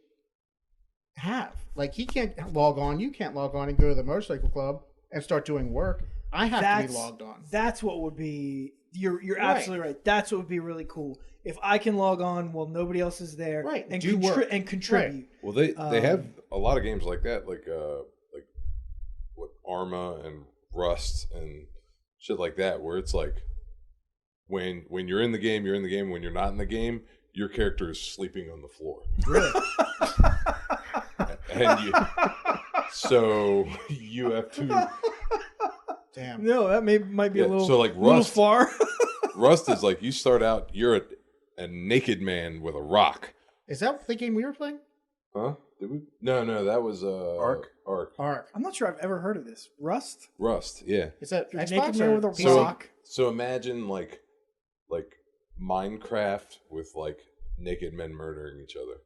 have. Like, he can't log on, you can't log on and go to the motorcycle club and start doing work. I have to be logged on. That's what would be. You're Right. absolutely right. That's what would be really cool if I can log on while nobody else is there, Right, And do work. and contribute. Well, they have a lot of games like that, like what Arma and Rust and shit like that, where it's like when you're in the game, you're in the game. When you're not in the game, your character is sleeping on the floor. Really? And so you have to. Damn. No, that might be a little So like little Rust, far. Rust is like you start out, you're a naked man with a rock. Is that the game we were playing? Huh? Did we? No, that was Ark. Ark. I'm not sure I've ever heard of this. Rust? Rust, yeah. Is that You're Xbox naked man or with a PC? rock? So imagine like Minecraft with like naked men murdering each other.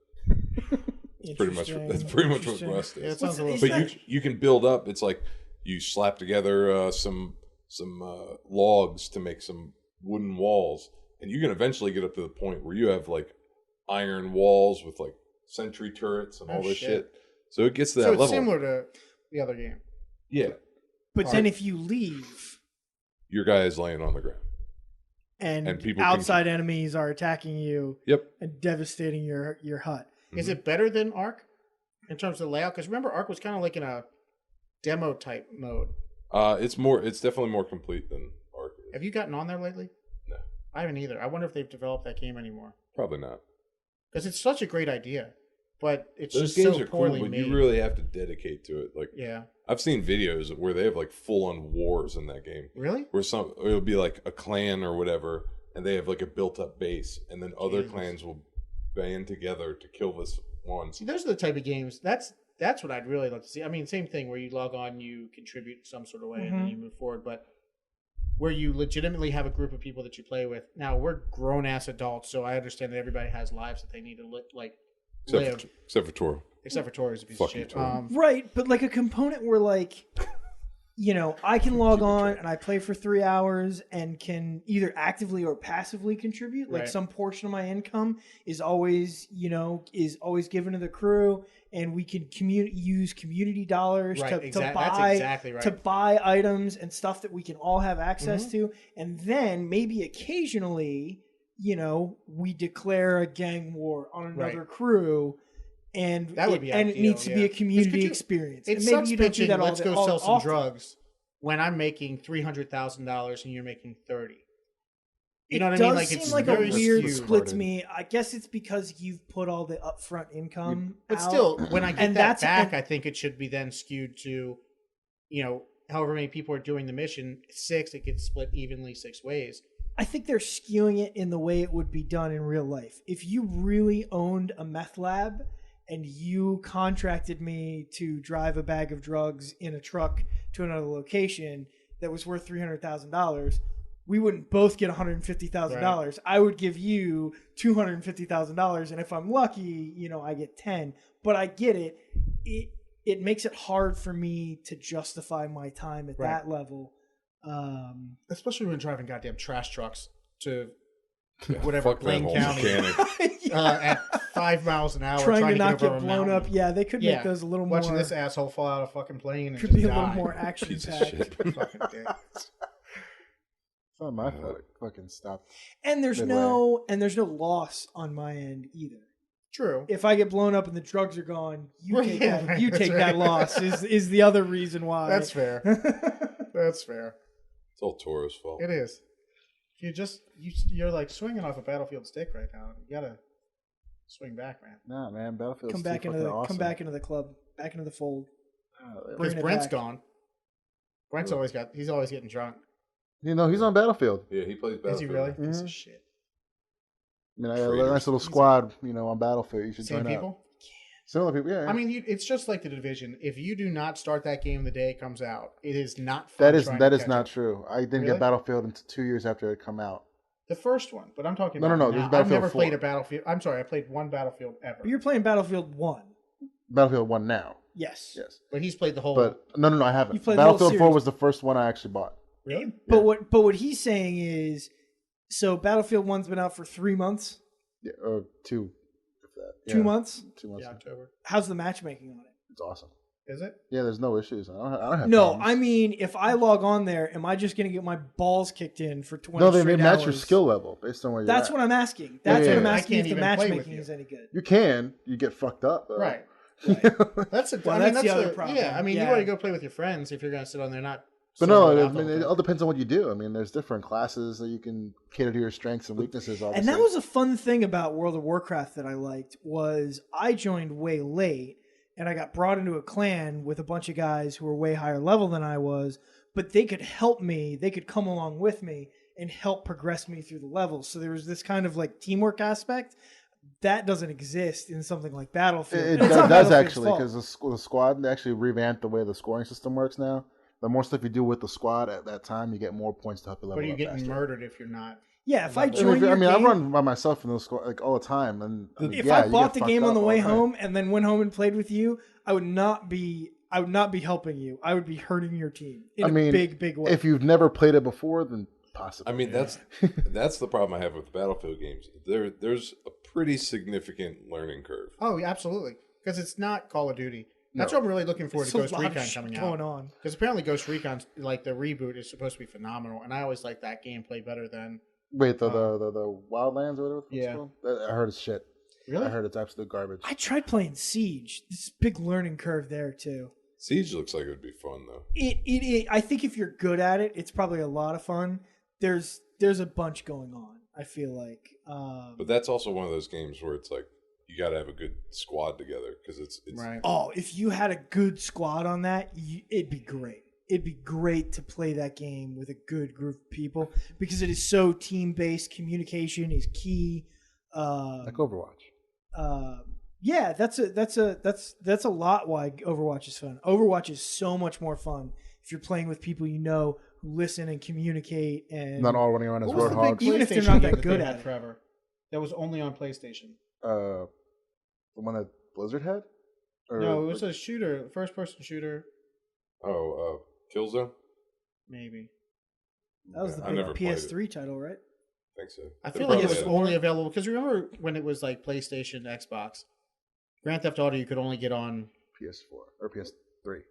That's pretty much what Rust is. Yeah, it sounds a little. But you can build up. It's like you slap together some logs to make some wooden walls, and you can eventually get up to the point where you have like iron walls with like sentry turrets and all this shit. So it gets to that level. So it's similar to the other game. Yeah. But then if you leave, your guy is laying on the ground. And people outside enemies are attacking you. Yep. And devastating your hut. Is it better than Ark in terms of layout? Because remember, Ark was kind of like in a demo type mode. It's definitely more complete than Ark. Have you gotten on there lately? No. I haven't either. I wonder if they've developed that game anymore. Probably not. Because it's such a great idea, but it's Those just games so are cool, poorly but made. you really have to dedicate to it. Like, yeah. I've seen videos where they have like full on wars in that game. Really? Where it'll be like a clan or whatever, and they have like a built up base, and then other clans will band together to kill this one. See, those are the type of games. That's what I'd really like to see. I mean, same thing where you log on, you contribute in some sort of way, and then you move forward. But where you legitimately have a group of people that you play with. Now we're grown ass adults, so I understand that everybody has lives that they need to live. Except for Toro. Except for Tori's a piece Fucking of shit. Toro. Right, but like a component where like, you know, I can log on and I play for 3 hours and can either actively or passively contribute. Like some portion of my income is always, given to the crew, and we can use community dollars to buy items and stuff that we can all have access to. And then maybe occasionally, we declare a gang war on another crew. And that would be and ideal, it needs to be a community experience. It and sucks maybe you don't do that let's go sell some often. drugs when I'm making $300,000 and you're making $30,000. You know what I I mean? Like, it's like a weird split to me. I guess it's because you've put all the upfront income. But out. still, when I get that back, I I think it should be then skewed to, however many people are doing the mission, 6, it gets split evenly 6 ways. I think they're skewing it in the way it would be done in real life. If you really owned a meth lab and you contracted me to drive a bag of drugs in a truck to another location that was worth $300,000, we wouldn't both get $150,000. Right. I would give you $250,000, and if I'm lucky, I get 10. But I get it. It makes it hard for me to justify my time at that level. Especially when driving goddamn trash trucks to whatever Blaine County at 5 miles an hour, trying to not get blown up. Yeah, they could make those a little more. Watching this asshole fall out of a fucking plane and could just be a die. little more action packed. Fucking dick. It's not my fault. It fucking stopped. And there's no loss on my end either. True. If I get blown up and the drugs are gone, you take that loss. Is the other reason why. That's fair. That's fair. It's all Toro's fault. It is. You're like swinging off a battlefield stick right now. You gotta swing back, man. Nah, man, Battlefield's come back into awesome. Come back into the club, back into the fold. Because Brent's gone. Brent's always getting drunk. He's on Battlefield. Yeah, he plays Battlefield. Is he really? Piece of shit. I mean, I got a nice little squad, on Battlefield. You should Same join people? up. Similar people, yeah. I mean, it's just like the Division. If you do not start that game the day it comes out, it is not fun. That is not true. I didn't get Battlefield until 2 years after it come out. The first one, but I'm talking about No. Now. I've never played a Battlefield. I'm sorry, I played one Battlefield ever. But you're playing Battlefield 1. Battlefield 1 now. Yes. But he's played the whole. But no, I haven't. You played Battlefield 4 was the first one I actually bought. Really? But what he's saying is, so Battlefield 1's been out for 3 months. Yeah, or 2. 2 months. 2 months. Yeah, October. How's the matchmaking on it? It's awesome. Is it? Yeah, there's no issues. I don't have No, problems. I mean, if I log on there, am I just going to get my balls kicked in for 20 No, they straight match hours? your skill level based on where you're That's at. what I'm asking. That's what I'm asking if the even play with matchmaking you. is any good. You can. You get fucked up, though. Right. Well, That's the other problem. Yeah, I mean, Yeah. you want to go play with your friends if you're going to sit on there, not. But no, solo I out the mean, whole it time. all depends on what you do. I mean, there's different classes that you can cater to your strengths and weaknesses. Obviously. And that was a fun thing about World of Warcraft that I liked was I joined way late and I got brought into a clan with a bunch of guys who were way higher level than I was, but they could help me. They could come along with me. and help progress me through the levels. So there was this kind of like teamwork aspect that doesn't exist in something like Battlefield. It And it's not does Battlefield's actually, fault. because the squad, they actually revamped the way the scoring system works now. The more stuff you do with the squad at that time, you get more points to help you level But you're up getting faster. murdered if you're not. Yeah, if I I mean, join your I game, run by myself in the squad like all the time, and if yeah, I you bought get the game fucked on the up way all the time. home and then went home and played with you, I would not be helping you. I would be hurting your team in a big way. If you've never played it before, then possibly. I mean, that's the problem I have with Battlefield games. There's a pretty significant learning curve. Oh, yeah, absolutely. Because it's not Call of Duty. That's what I'm really looking forward to There's Ghost a lot of Recon shit coming going out. on. Because apparently Ghost Recon, like the reboot, is supposed to be phenomenal, and I always like that gameplay better than. Wait, the Wildlands or whatever it's Yeah. called? I heard it's shit. Really? I heard it's absolute garbage. I tried playing Siege. This big learning curve there too. Siege looks like it would be fun though. It I think if you're good at it, it's probably a lot of fun. There's a bunch going on. I feel like. But that's also one of those games where it's like you got to have a good squad together because it's Right. Oh, if you had a good squad on that, it'd be great. It'd be great to play that game with a good group of people because it is so team-based. Communication is key. Like Overwatch. Yeah, that's a lot why Overwatch is fun. Overwatch is so much more fun if you're playing with people you know who listen and communicate and Not all running around as What was the big Roadhogs. Even if they're PlayStation not game that good they at had it. forever? That was only on PlayStation. The one that Blizzard had? Or, No, it was a shooter, first-person shooter, Killzone. maybe. that was the I big never played it. PS3 title, right? I think so. I They feel like it probably was had only available because remember when it was like PlayStation, Xbox, Grand Theft Auto you could only get on PS4 or PS3.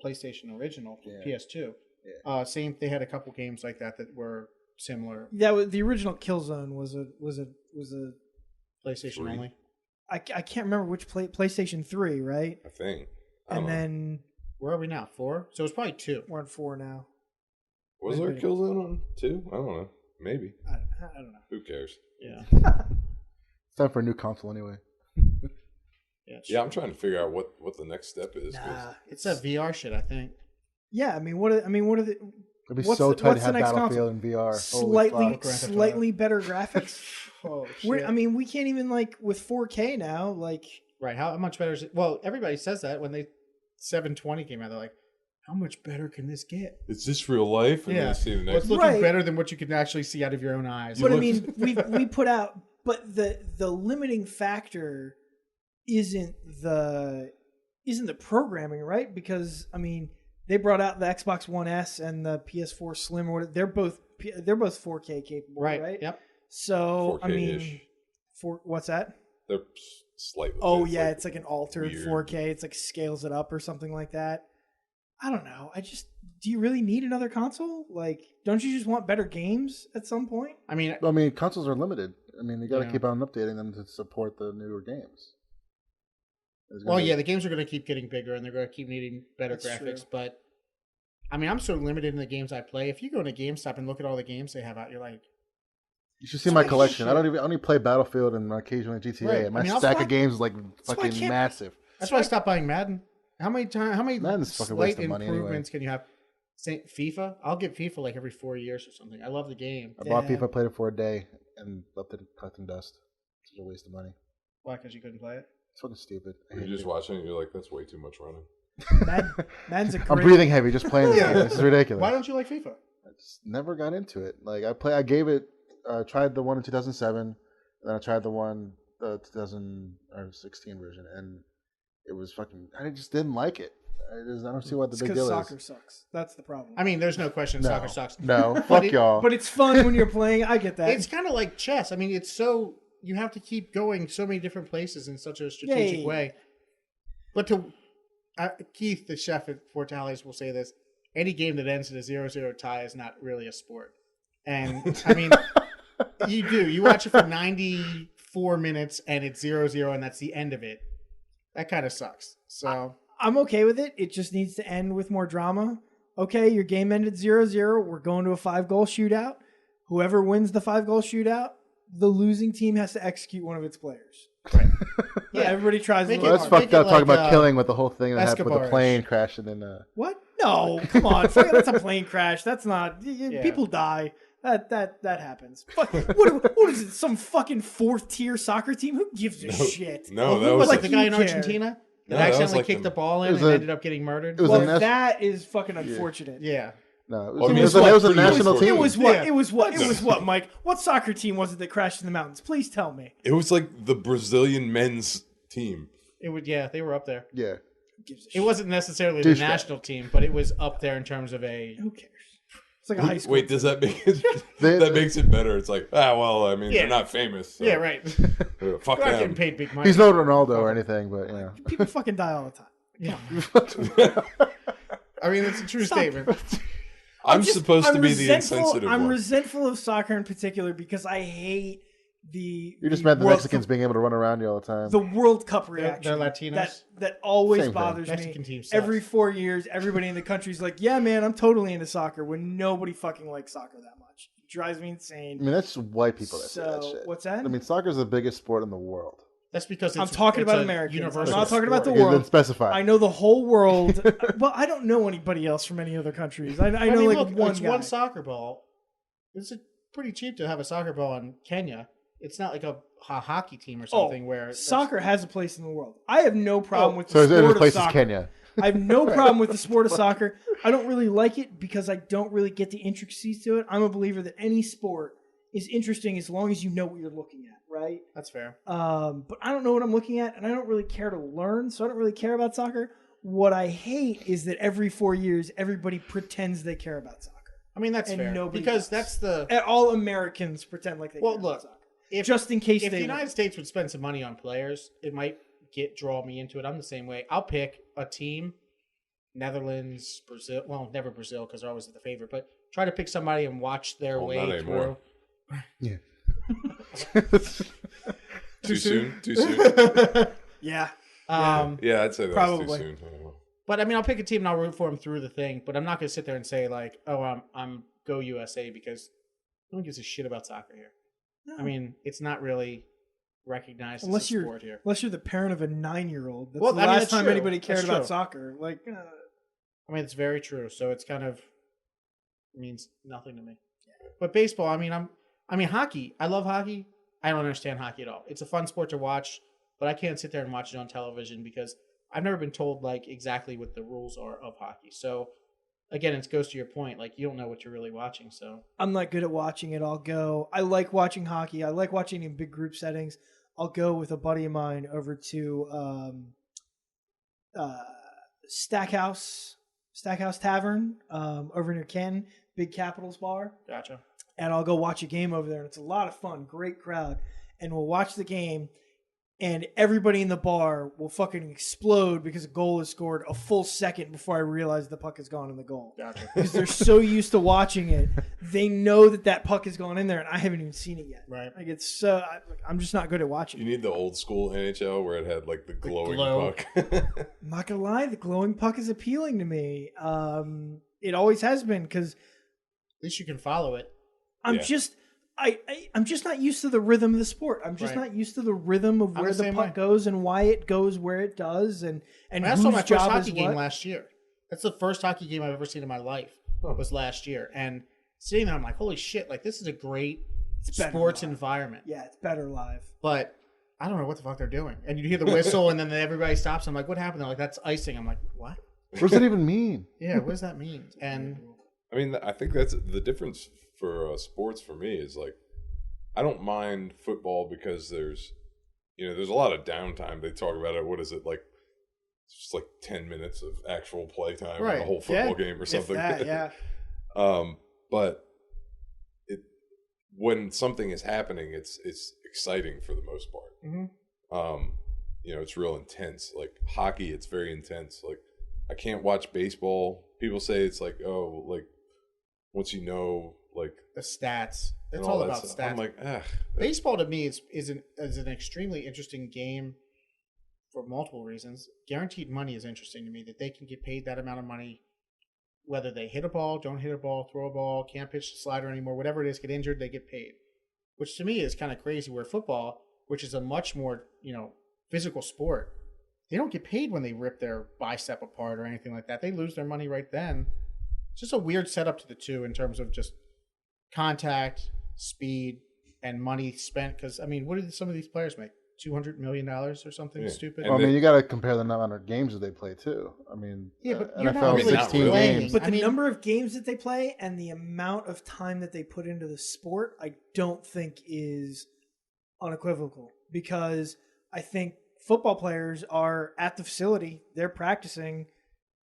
PlayStation original, Yeah. PS2. Yeah. Same. They had a couple games like that were similar. That was the original Killzone was a PlayStation 3. only. I can't remember which PlayStation 3, right? I think. I And don't know. then Where are we now? 4? So it's probably 2. we're on 4 now. Was there Killzone on 2? I don't know. Maybe. I don't know. Who cares? Yeah. It's time for a new console anyway. Yeah, I'm trying to figure out what the next step is. 'cause Nah, It's that VR shit, I think. yeah. I mean, what are the It'd be What's so the- tight to what's the have next Battlefield in VR. Holy slightly fuck. Grand Theft Auto. slightly better graphics? Oh I mean, we can't even like with 4K now. Like, right. How much better is it? Well, everybody says that when they 720 came out. They're like, how much better can this get? is this real life? And Yeah. then see the Well, next it's looking Right. better than what you can actually see out of your own eyes. but I look- mean, we put out, but the limiting factor isn't the programming, right? Because I mean, they brought out the Xbox One S and the PS4 Slim, or whatever. They're both 4K capable, right? Yep. So I mean, 4K-ish. what's that? They're slightly. Oh yeah, it's like an altered weird. 4K. It's like scales it up or something like that. I don't know. Do you really need another console? Like, don't you just want better games at some point? I mean, Consoles are limited. I mean, you got to Yeah. keep on updating them to support the newer games. the games are going to keep getting bigger and they're going to keep needing better That's graphics. true. But I mean, I'm so limited in the games I play. If you go to GameStop and look at all the games they have out, you're like, You should see my It's like collection. shit. I only play Battlefield and occasionally GTA. Right. And my I mean, I'll stack swap- of games is like why I fucking can't- massive. that's why I stopped buying Madden. How many Madden's fucking waste slight of money anyway. improvements can you have? Say FIFA. I'll get FIFA like every 4 years or something. I love the game. I bought Yeah. FIFA, played it for a day, and left it collecting dust. It's a waste of money. Why? Because you couldn't play it. It's fucking stupid. I You're hate just it. watching it. You're like, that's way too much running. Madden's a great. I'm breathing heavy just playing this Yeah. game. This is ridiculous. Why don't you like FIFA? I just never got into it. Like I gave it. Tried the one in 2007, and then I tried the one 2016 version, and it was fucking. I just didn't like it. I don't see what the It's big because deal soccer is. sucks. That's the problem. I mean, there's no question No, soccer sucks. no, But fuck it- y'all. But it's fun when you're playing. I get that. It's kind of like chess. I mean, it's so you have to keep going so many different places in such a strategic Yay. way. But Keith, the chef at Fort Tallies, will say this: any game that ends in a 0-0 tie is not really a sport. And I mean, you do. You watch it for 94 minutes and it's 0-0 and that's the end of it. That kind of sucks. So I'm okay with it. It just needs to end with more drama. Okay, your game ended 0-0. We're going to a 5-goal shootout. Whoever wins the 5-goal shootout, the losing team has to execute one of its players. right. Yeah, everybody tries. Make to it- Well, that's Make fucked up. like, Talking about killing with the whole thing that happened with the Escobar-ish. plane crashing in. What? No, come on. That's a plane crash. That's not. Yeah. People die. That happens. But what is it? Some fucking 4th tier soccer team? Who gives a shit? No, that Who was was like the guy in Who cares? Argentina that No, that was accidentally like kicked the- the ball in It was and a- ended up getting murdered? it was Well, a nas- that is fucking unfortunate. Yeah. No, Well, I it mean, was, it's it was a pretty national unfortunate. team. It was what? Yeah. It was what? It No. was what, Mike? What soccer team was it that crashed in the mountains? Please tell me. It was like the Brazilian men's team. It would. Yeah, they were up there. Yeah. Who gives a It shit? wasn't necessarily the Douchebag. national team, but it was up there in terms of a. Who cares? It's like a high school. Wait, does that make it? They- that makes it better. It's like, well, I mean, Yeah. they're not famous. So, Yeah, right. Fuck They're not getting them. paid big money. He's no Ronaldo or anything, but you know. People fucking die all the time. Yeah. I mean, it's a true statement. I'm supposed to be the resentful- insensitive I'm one. resentful of soccer in particular because I hate You're just the mad the World- Mexicans being able to run around you all the time. the World Cup They're reaction. Latinos. That always Same thing. bothers Mexican me. team sucks. Every 4 years, everybody in the country's like, "Yeah, man, I'm totally into soccer." When nobody fucking likes soccer that much, it drives me insane. I mean, that's white people that say that So shit. what's that? I mean, soccer's the biggest sport in the world. That's because I'm talking it's about a Americans. I'm universal not talking about the sport. world. Then specify. I know the whole world. Well, I don't know anybody else from any other countries. I know I mean, like look, one it's guy. one soccer ball. It's pretty cheap to have a soccer ball in Kenya. It's not like a hockey team or something where Soccer has a place in the world. I have no problem with So the his sport of place is soccer. Kenya. I have no problem with the sport of soccer. I don't really like it because I don't really get the intricacies to it. I'm a believer that any sport is interesting as long as you know what you're looking at, right? That's fair. But I don't know what I'm looking at, and I don't really care to learn, so I don't really care about soccer. What I hate is that every 4 years, everybody pretends they care about soccer. I mean, that's And fair nobody because does. that's the And all Americans pretend like they Well, care look, about soccer. if Just in case if they the United States would spend some money on players, it might draw me into it. I'm the same way. I'll pick a team, Netherlands, Brazil. Well, never Brazil because they're always the favorite, but try to pick somebody and watch their Well, way not through. anymore. Yeah. Too soon? Too soon? Yeah. Yeah, I'd say that's Probably. too soon. I don't know. But I mean, I'll pick a team and I'll root for them through the thing. But I'm not going to sit there and say like, "Oh, I'm go USA," because no one gives a shit about soccer here. I mean, it's not really recognized Unless as a you're sport here. unless you're the parent of a 9-year-old. That's Well, the I mean, last that's time true. anybody cared That's about true. soccer. Like, I mean, it's very true. So it's kind of means nothing to me. But baseball, I mean, hockey. I love hockey. I don't understand hockey at all. It's a fun sport to watch, but I can't sit there and watch it on television because I've never been told like exactly what the rules are of hockey. So again, it goes to your point. Like you don't know what you're really watching. So I'm not good at watching it. I'll go. I like watching hockey. I like watching in big group settings. I'll go with a buddy of mine over to Stackhouse Tavern over near Canton, big Capitals bar. gotcha. And I'll go watch a game over there. And it's a lot of fun, great crowd. And we'll watch the game, and everybody in the bar will fucking explode because a goal is scored a full second before I realize the puck has gone in the goal. Gotcha. Because they're so used to watching it, they know that puck has gone in there, and I haven't even seen it yet. Right. Like it's so I'm just not good at watching. You need the old school NHL where it had like the glowing glow. puck. I'm not gonna lie, the glowing puck is appealing to me. It always has been because At least you can follow it. I'm Yeah. just I'm just not used to the rhythm of the sport. I'm just Right. not used to the rhythm of I'm where the the same puck way. goes and why it goes where it does and I saw my whose first job hockey is game what. last year. That's the first hockey game I've ever seen in my life. Was last year, and sitting there, I'm like, holy shit! Like this is a great better sports live. environment. Yeah, it's better live. But I don't know what the fuck they're doing. And you hear the whistle, and then everybody stops. I'm like, what happened? They're like, that's icing. I'm like, what? What does that even mean? Yeah, what does that mean? And I mean, I think that's the difference for sports for me is like, I don't mind football because there's a lot of downtime. They talk about it. What is it like? It's just like 10 minutes of actual play time in Right. a whole football Yeah. game or If something. that, yeah. But when something is happening, it's exciting for the most part. Mhm. It's real intense. Like hockey, it's very intense. Like I can't watch baseball. People say it's like, oh, like once you know, like the stats. and It's all that about stuff. stats. I'm like, Baseball to me is an extremely interesting game for multiple reasons. Guaranteed money is interesting to me, that they can get paid that amount of money whether they hit a ball, don't hit a ball, throw a ball, can't pitch the slider anymore, whatever it is, get injured, they get paid. Which to me is kind of crazy, where football, which is a much more, physical sport, they don't get paid when they rip their bicep apart or anything like that. They lose their money right then. It's just a weird setup to the two in terms of just contact, speed, and money spent. Because I mean, what did some of these players make? $200 million or something stupid. Well, I mean, you got to compare the amount of games that they play too. I mean, but NFL you're not really 16 playing. games. But the number of games that they play and the amount of time that they put into the sport, I don't think is unequivocal. Because I think football players are at the facility. They're practicing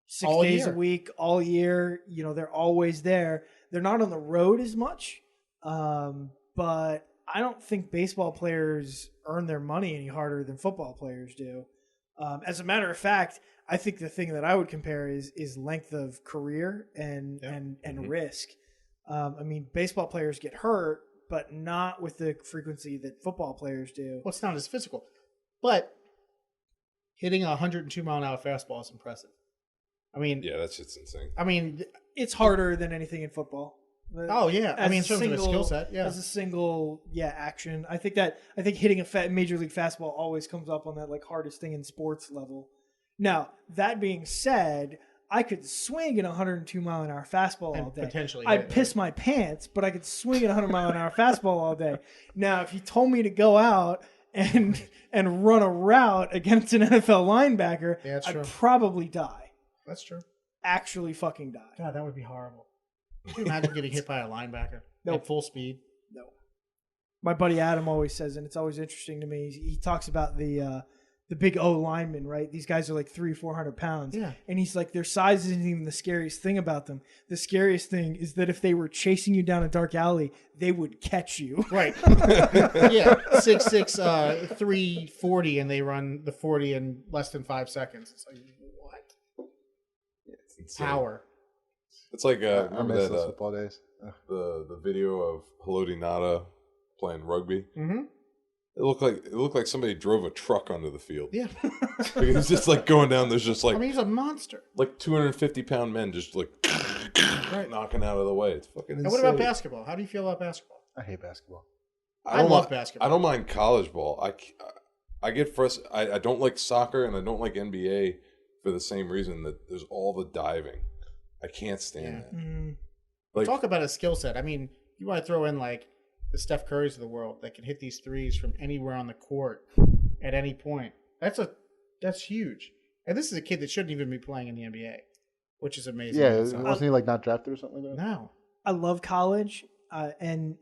6 All days year. a week, all year. They're always there. They're not on the road as much. But I don't think baseball players earn their money any harder than football players do. As a matter of fact, I think the thing that I would compare is length of career and risk. I mean, baseball players get hurt, but not with the frequency that football players do. Well, it's not as physical, but hitting a 102-mile-an-hour fastball is impressive. I mean, Yeah, that's just insane. I mean, It's harder than anything in football. oh yeah. I mean, in terms of a skill set, yeah. As a single, action. I think hitting a major league fastball always comes up on that like hardest thing in sports level. Now, that being said, I could swing an 102-mile-an-hour fastball all And day. potentially I'd hit it, piss my pants, but I could swing an 100-mile-an-hour fastball all day. Now, if you told me to go out and run a route against an NFL linebacker, Yeah, that's I'd true. probably die. That's true. Actually fucking die. God, that would be horrible. Can you imagine getting hit by a linebacker at full speed? No. My buddy Adam always says, and it's always interesting to me, he talks about the big O linemen, right? These guys are like 300-400 pounds. Yeah. And he's like, their size isn't even the scariest thing about them. The scariest thing is that if they were chasing you down a dark alley, they would catch you. Right. Yeah. 6'6", 340, and they run the 40 in less than 5 seconds. It's like, what? It's insane. Power. It's like I remember miss that those football days. the video of Haloti Ngata playing rugby. Mm-hmm. It looked like somebody drove a truck onto the field. Yeah. Like, it's just like going down. There's just like I mean, he's a monster. like 250-pound men just like knocking out of the way. It's fucking insane. And what about basketball? How do you feel about basketball? I hate basketball. I love basketball. I don't mind college ball. I get frustrated. I don't like soccer and I don't like NBA for the same reason that there's all the diving. I can't stand that. Mm. Like, Talk about a skill set. I mean, you want to throw in like the Steph Currys of the world that can hit these threes from anywhere on the court at any point. That's huge. And this is a kid that shouldn't even be playing in the NBA, which is amazing. Yeah, in itself. wasn't he like not drafted or something like that? No. I love college, and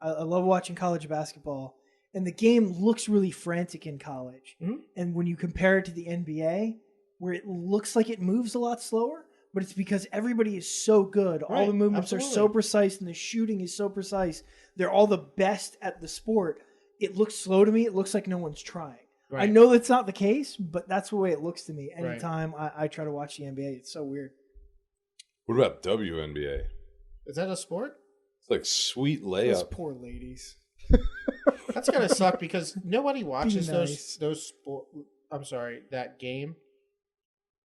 I love watching college basketball. And the game looks really frantic in college. Mhm. And when you compare it to the NBA, where it looks like it moves a lot slower, but it's because everybody is so good. All Right, the movements are so absolutely. precise, and the shooting is so precise. They're all the best at the sport. It looks slow to me. It looks like no one's trying. Right. I know that's not the case, but that's the way it looks to me. Right. Anytime I try to watch the NBA, it's so weird. what about WNBA? Is that a sport? It's like sweet Those layup. poor ladies. That's gotta suck because nobody watches nice. those sport. I'm sorry, that game.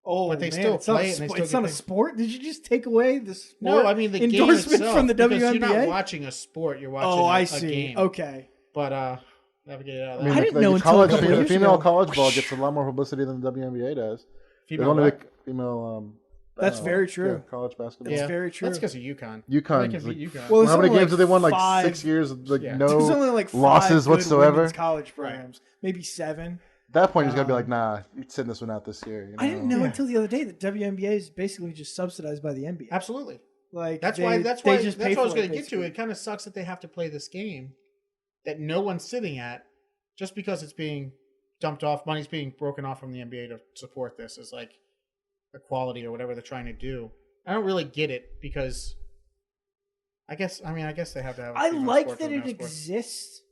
Oh, But they man, still it's not play a it and they spo- still it's get not a paid. sport. Did you just take away the sport No, I mean the game endorsement itself, from the because WNBA? You're not watching a sport. You're watching I a see. game. Okay. But navigate out of I that. mean, I didn't the know until a college, couple the years female ago. college ball gets a lot more publicity than the WNBA does. Female There's only what? like female. That's very true. Yeah, college basketball. It's very true. That's because of UConn. UConn. They can beat UConn. Well, How many only games have they won? Like five- 6 years, like Yeah. no There's only like 5 losses good whatsoever. women's college programs, maybe 7. At that point, you just gotta be like, nah, you're sitting this one out this year. You know? I didn't know Yeah. until the other day that WNBA is basically just subsidized by the NBA. Absolutely. Like That's they- why. That's they why. just That's pay what I was for going to get to. basically. It kind of sucks that they have to play this game that no one's sitting at, just because it's being dumped off. Money's being broken off from the NBA to support this as like equality or whatever they're trying to do. I don't really get it because I guess they have to have. I female like sport that for it male sport. exists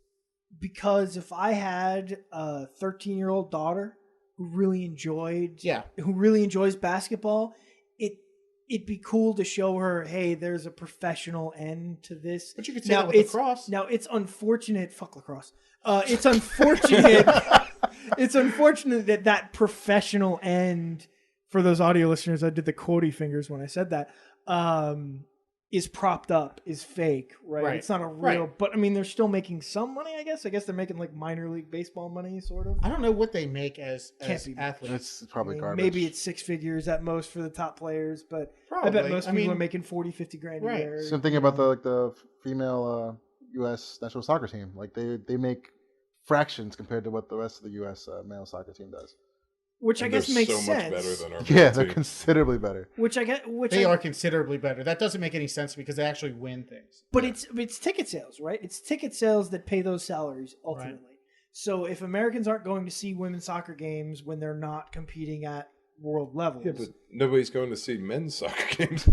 because if I had a 13-year-old daughter who really enjoyed, who really enjoys basketball, it'd be cool to show her, hey, there's a professional end to this. But you could say that with lacrosse. Now it's unfortunate. Fuck lacrosse. It's unfortunate. It's unfortunate that professional end. For those audio listeners, I did the quotey fingers when I said that. is propped up is fake, right? It's not a real. Right. But I mean, they're still making some money. I guess they're making like minor league baseball money, sort of. I don't know what they make as Can't be much. athletes. It's probably I mean, garbage. maybe it's 6 figures at most for the top players, but I Probably. bet most I people mean, are making 40, 50 grand a right. year. Same thing about the female U.S. national soccer team. Like they make fractions compared to what the rest of the U.S. Male soccer team does. Which I guess makes so sense. much better than our Yeah, they're team. considerably better. They are considerably better. That doesn't make any sense because they actually win things. But it's ticket sales, right? It's ticket sales that pay those salaries ultimately. Right. So if Americans aren't going to see women's soccer games when they're not competing at world levels, Yeah, but nobody's going to see men's soccer games.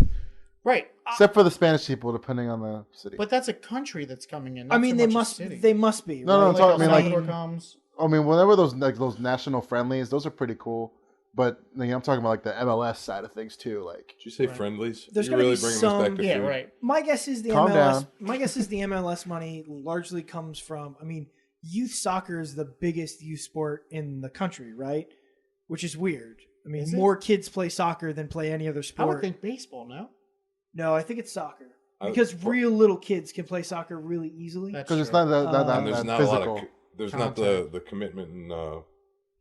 Right. Except for the Spanish people, depending on the city. But that's a country that's coming in. I not mean, so they much a must city. they must be. No, no, right? I'm talking- I mean, like- Salvador comes. I mean, whenever those national friendlies, those are pretty cool. But I'm talking about like the MLS side of things too. Like, Did you say Right. friendlies? There's you gotta really be bringing some- us back to Yeah, food? right. My guess is the Calm MLS. down. My guess is the MLS money largely comes from. I mean, youth soccer is the biggest youth sport in the country, right? Which is weird. I mean, Is it? more kids play soccer than play any other I sport. would think baseball. No, No, I think it's soccer I- because real little kids can play soccer really easily. that's because it's true. not that And there's that not physical. a lot of there's not the commitment and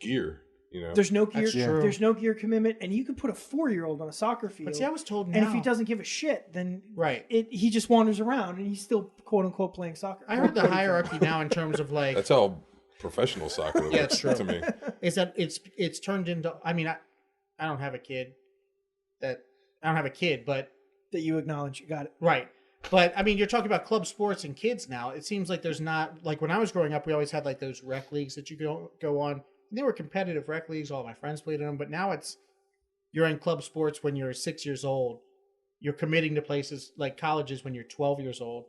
gear. You know, There's no gear. That's true. There's no gear commitment, and you can put a 4-year-old on a soccer field. But see, I was told now. and if he doesn't give a shit, then right. he just wanders around and he's still quote unquote playing soccer. I heard the hierarchy now in terms of like that's how professional soccer Yeah, looks it's true. to me. is that it's turned into. I mean, I don't have a kid. I don't have a kid, but that you acknowledge. You got it. right. But I mean, you're talking about club sports and kids now. It seems like there's not like when I was growing up, we always had like those rec leagues that you go on. They were competitive rec leagues. All my friends played in them. But now you're in club sports when you're 6 years old. You're committing to places like colleges when you're 12 years old,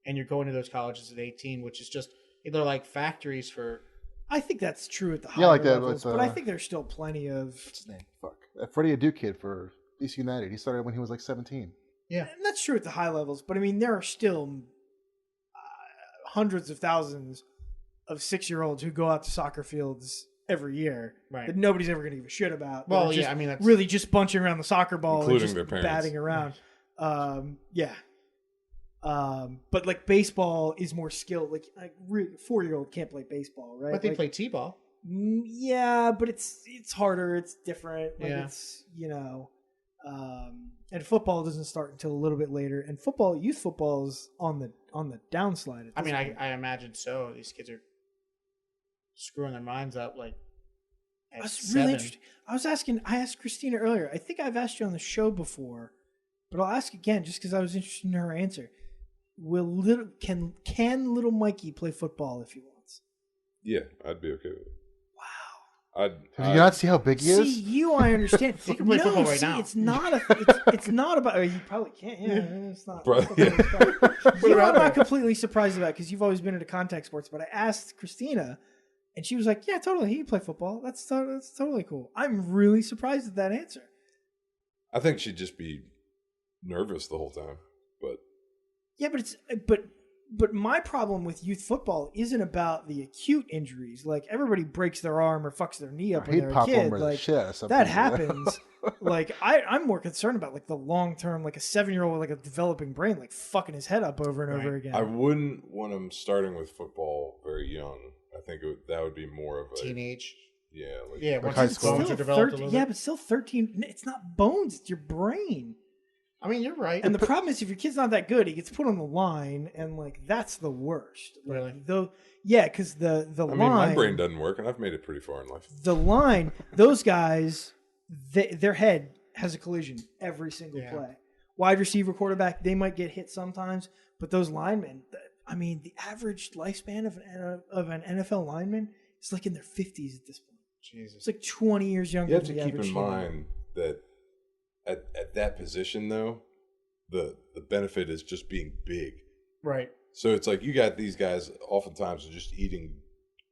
and you're going to those colleges at 18, which is just they're like factories for. I think that's true at the higher Yeah, like that levels, with, but I think there's still plenty of. What's his name? Fuck. That Freddie Adu kid for DC United. He started when he was like 17. Yeah. And that's true at the high levels, but I mean, there are still hundreds of thousands of 6-year-olds who go out to soccer fields every year Right. that nobody's ever going to give a shit about. Well, They're yeah, just I mean, that's really just bunching around the soccer ball Including and just their parents. batting around. Yeah. But like baseball is more skilled. Like a 4-year-old can't play baseball, right? But they Like, play t-ball. Yeah, but it's harder. It's different. Like Yeah. it's and football doesn't start until a little bit later. And youth football is on the downslide. At I this mean, point. I imagine so. These kids are screwing their minds up like at That's 7. really interesting. I asked Christina earlier. I think I've asked you on the show before, but I'll ask again just because I was interested in her answer. Can little Mikey play football if he wants? Yeah, I'd be okay with it. Wow. Did you not see how big he See, is? you, I understand. He can play football right see, now. It's not it's not about. Or you probably can't. Yeah, it's not. Probably, You know, I'm out not completely surprised about because you've always been into contact sports. But I asked Christina, and she was like, "Yeah, totally. He can play football. That's totally cool." I'm really surprised at that answer. I think she'd just be nervous the whole time. But Yeah, but my problem with youth football isn't about the acute injuries. Like everybody breaks their arm or fucks their knee up when He'd they're a pop kid. over the Like shit out of some that people. happens. Like I'm more concerned about like the long term, like a 7-year-old with like a developing brain, like fucking his head up over and over again. I wouldn't want him starting with football very young. I think that would be more of a Teenage. Yeah, like, Yeah, once high his school. bones Still are developed 13 a little yeah, bit. but still 13. It's not bones; it's your brain. I mean, you're right. And the problem is, if your kid's not that good, he gets put on the line, and like that's the worst. Like, Really? Though, yeah, because the I line. mean, my brain doesn't work, and I've made it pretty far in life. The line, those guys, their head has a collision every single Yeah. play. Wide receiver, quarterback, they might get hit sometimes, but those linemen, I mean, the average lifespan of an NFL lineman is like in their 50s at this point. Jesus. It's like 20 years younger You have than to the keep average in human. mind that at that position, though, the benefit is just being big. Right. So it's like you got these guys oftentimes are just eating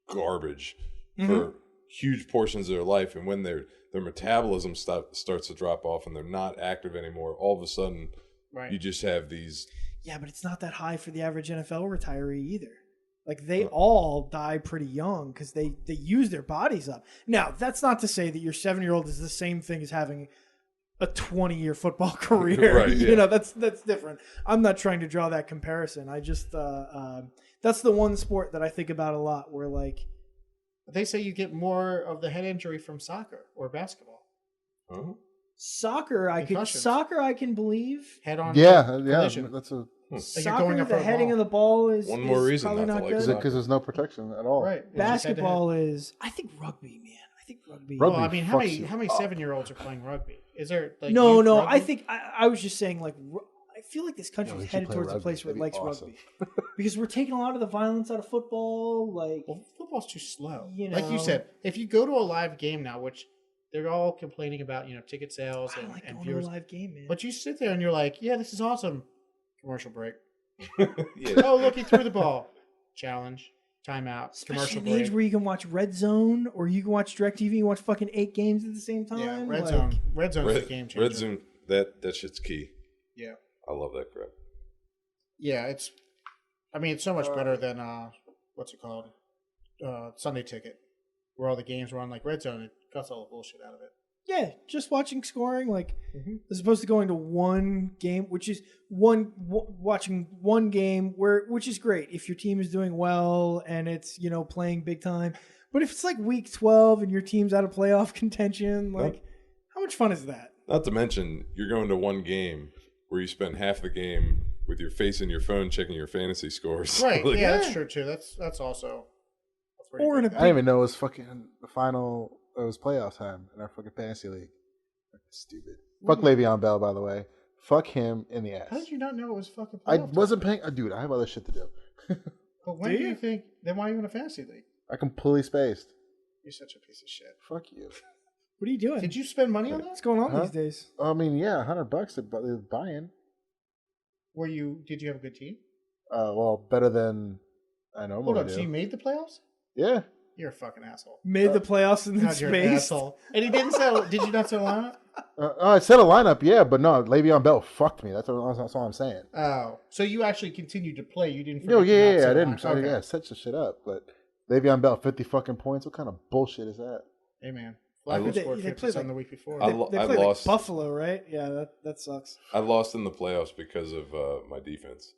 garbage Mm-hmm. for huge portions of their life, and when their metabolism starts to drop off and they're not active anymore, all of a sudden Right. you just have these. Yeah, but it's not that high for the average NFL retiree either. Like they all die pretty young because they use their bodies up. Now, that's not to say that your 7-year-old is the same thing as having a 20-year football career. Right, yeah. You know, that's different. I'm not trying to draw that comparison. I just that's the one sport that I think about a lot where like They say you get more of the head injury from soccer or basketball. Huh? soccer Concussions. I can believe. Head on That's collision. a Like you're Soccer, going up the for a heading ball. of the ball is One more reason probably not to not like good. soccer. because there's no protection at all. Right. It's just head-to-head. Basketball is. I think rugby, man. I think rugby. Rugby Well, I mean, how fucks many you how many up. 7-year-olds are playing rugby? Is there like No, youth no. rugby? I think I was just saying like I feel like this country Yeah, we is should headed play towards a rugby. place where it That'd be likes awesome. rugby because we're taking a lot of the violence out of football. Like Well, football's too slow. You Like you know. said, if you go to a live game now, which they're all complaining about, ticket sales I and, don't like and going to viewers, a live game, man. but you sit there and you're like, yeah, this is awesome. Commercial break. Yeah. Oh, look, he threw the ball. Challenge. Timeout. Especially Commercial in the age break. where you can watch Red Zone or you can watch DirecTV and watch fucking 8 games at the same time. Yeah, Red like, Zone. Red Zone's the game changer. Red Zone, that shit's key. Yeah. I love that crap. Yeah, it's so much better than what's it called? Sunday Ticket, where all the games were on like Red Zone. It cuts all the bullshit out of it. Yeah, just watching scoring, like Mhm. as opposed to going to one game, which is watching one game which is great if your team is doing well and it's playing big time. But if it's like week 12 and your team's out of playoff contention, like how much fun is that? Not to mention, you're going to one game where you spend half the game with your face in your phone checking your fantasy scores. Right. Like, yeah, that's true too. That's also a pretty Or in good a thing. I didn't even know it was fucking the final. It was playoff time in our fucking fantasy league. Fucking stupid. Fuck Le'Veon Bell, by the way. Fuck him in the ass. How did you not know it was fucking I playoff time? wasn't paying. Dude, I have other shit to do. But when Do do you you? think? Then why are you in a fantasy league? I completely spaced. You're such a piece of shit. Fuck you. What are you doing? Did you spend money on that? What's going on Huh? these days? I mean, yeah, $100 to buy in. Did you have a good team? Well, better than I Hold normally on, do. so you made the playoffs? Yeah. You're a fucking asshole. Made the playoffs in God, the you're an space. asshole. And he didn't sell. Did you not sell on it? I said a lineup, yeah, but no, Le'Veon Bell fucked me. That's all I'm saying. Oh, so you actually continued to play? You didn't? No, forget to not yeah, sell I didn't. on it? Sorry, Okay. yeah, set the shit up. But Le'Veon Bell, 50 fucking points. What kind of bullshit is that? Hey man, I Flacco lo- scored They 50 played some like- the week before. I They lo- play I like lost. Buffalo, right? Yeah, that sucks. I lost in the playoffs because of my defense.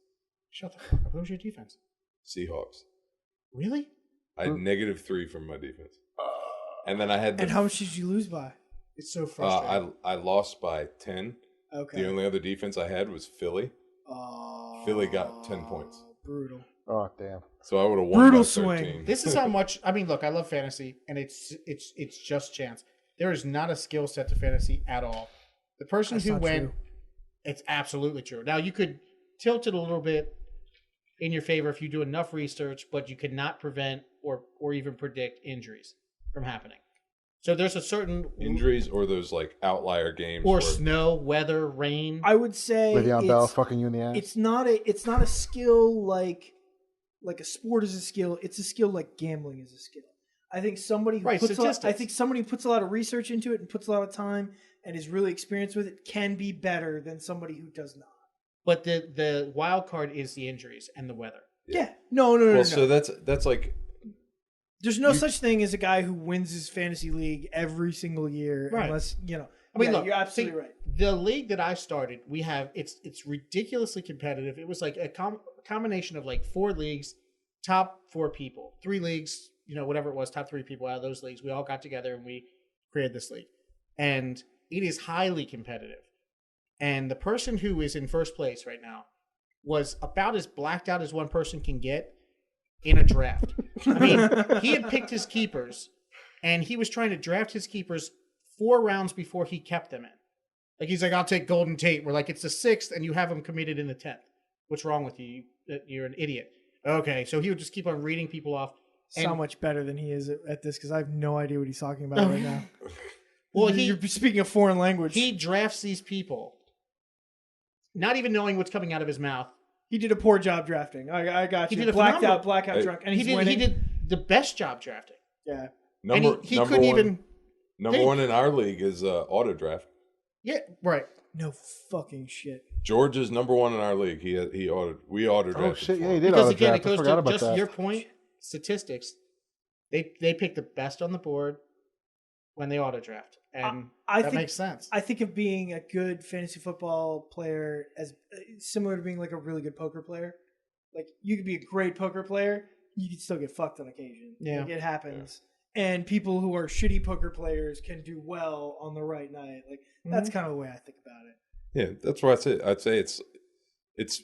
Shut the fuck up. Who was your defense? Seahawks. Really? I had -3 from my defense. And then I had And how much did you lose by? It's so frustrating. I lost by 10. Okay. The only other defense I had was Philly. Oh, Philly got 10 points. Brutal. Oh, damn. So I would have won Brutal by swing. 13. This is how much. I mean, look, I love fantasy, and it's just chance. There is not a skill set to fantasy at all. The person That's who not went, true. it's absolutely true. Now you could tilt it a little bit in your favor if you do enough research, but you could not prevent or even predict injuries from happening. So there's a certain Injuries or those like outlier games. or where- snow, weather, rain. I would say Le'Veon Bell fucking you in the ass. it's not a skill like a sport is a skill. It's a skill like gambling is a skill. I think somebody who Right, puts statistics. somebody who puts a lot of research into it and puts a lot of time and is really experienced with it can be better than somebody who does not. But the wild card is the injuries and the weather. Yeah. No. Well, so that's like There's no such thing as a guy who wins his fantasy league every single year, Right. unless I mean, yeah, look, you're absolutely see, right. The league that I started, we have it's ridiculously competitive. It was like a combination of like 4 leagues, top 4 people, 3 leagues, whatever it was, top 3 people out of those leagues. We all got together and we created this league, and it is highly competitive. And the person who is in first place right now was about as blacked out as one person can get in a draft. I mean, he had picked his keepers, and he was trying to draft his keepers 4 rounds before he kept them in. Like, he's like, I'll take Golden Tate. We're like, it's the 6th, and you have him committed in the 10th. What's wrong with you? You're an idiot. Okay, so he would just keep on reading people off. So And- much better than he is at this because I have no idea what he's talking about right now. Well, You're speaking a foreign language. he drafts these people, not even knowing what's coming out of his mouth. He did a poor job drafting. I got He you. did a Blackout Hey, drunk, and He he's winning. did the best job drafting. Yeah. And he number couldn't one, even... number think. 1 in our league is auto draft. Yeah, right. No fucking shit. George is number 1 in our league. We auto drafted. Oh shit! for Yeah, him. he did. Because auto again, it draft. I goes forgot to about just that. your point, statistics. They pick the best on the board when they auto draft. and I that think, makes sense. I think of being a good fantasy football player as similar to being like a really good poker player. Like you could be a great poker player, you could still get fucked on occasion. Yeah. Like it happens. And people who are shitty poker players can do well on the right night. Like that's kind of the way I think about it. Yeah, that's what I'd say it's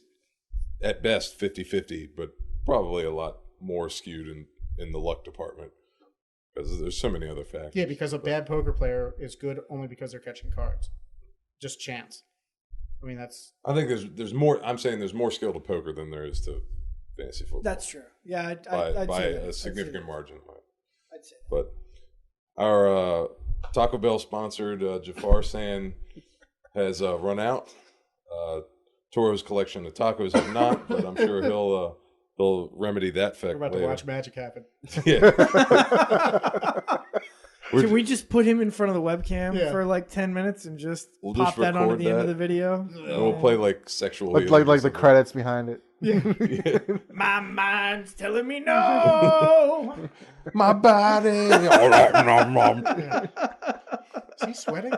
at best 50-50, but probably a lot more skewed in the luck department because there's so many other factors. Yeah, because a bad poker player is good only because they're catching cards. Just chance. I mean, that's... I think there's more... I'm saying there's more skill to poker than there is to fantasy football. That's true. Yeah, I'd by say that. a significant margin. I'd say that. But our Taco Bell sponsored Jafar San has run out. Toro's collection of tacos have not, but I'm sure he'll remedy that fact We're about later. to watch magic happen. Yeah. Can we just put him in front of the webcam for like 10 minutes and We'll pop just that onto record the end of that. the video? And we'll play like sexual like healing or the something. credits behind it. Yeah. My mind's telling me no. My body. Is he sweating?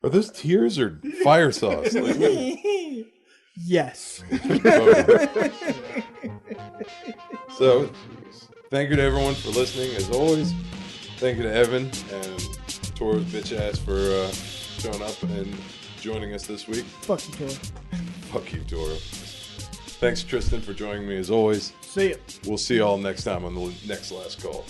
Are those tears or fire sauce? Like, Yes. so, thank you to everyone for listening. As always, thank you to Evan and Toro's bitch ass for showing up and joining us this week. Fuck you, Toro. Fuck you, Toro. Thanks, Tristan, for joining me as always. See ya. We'll see y'all next time on the next last call.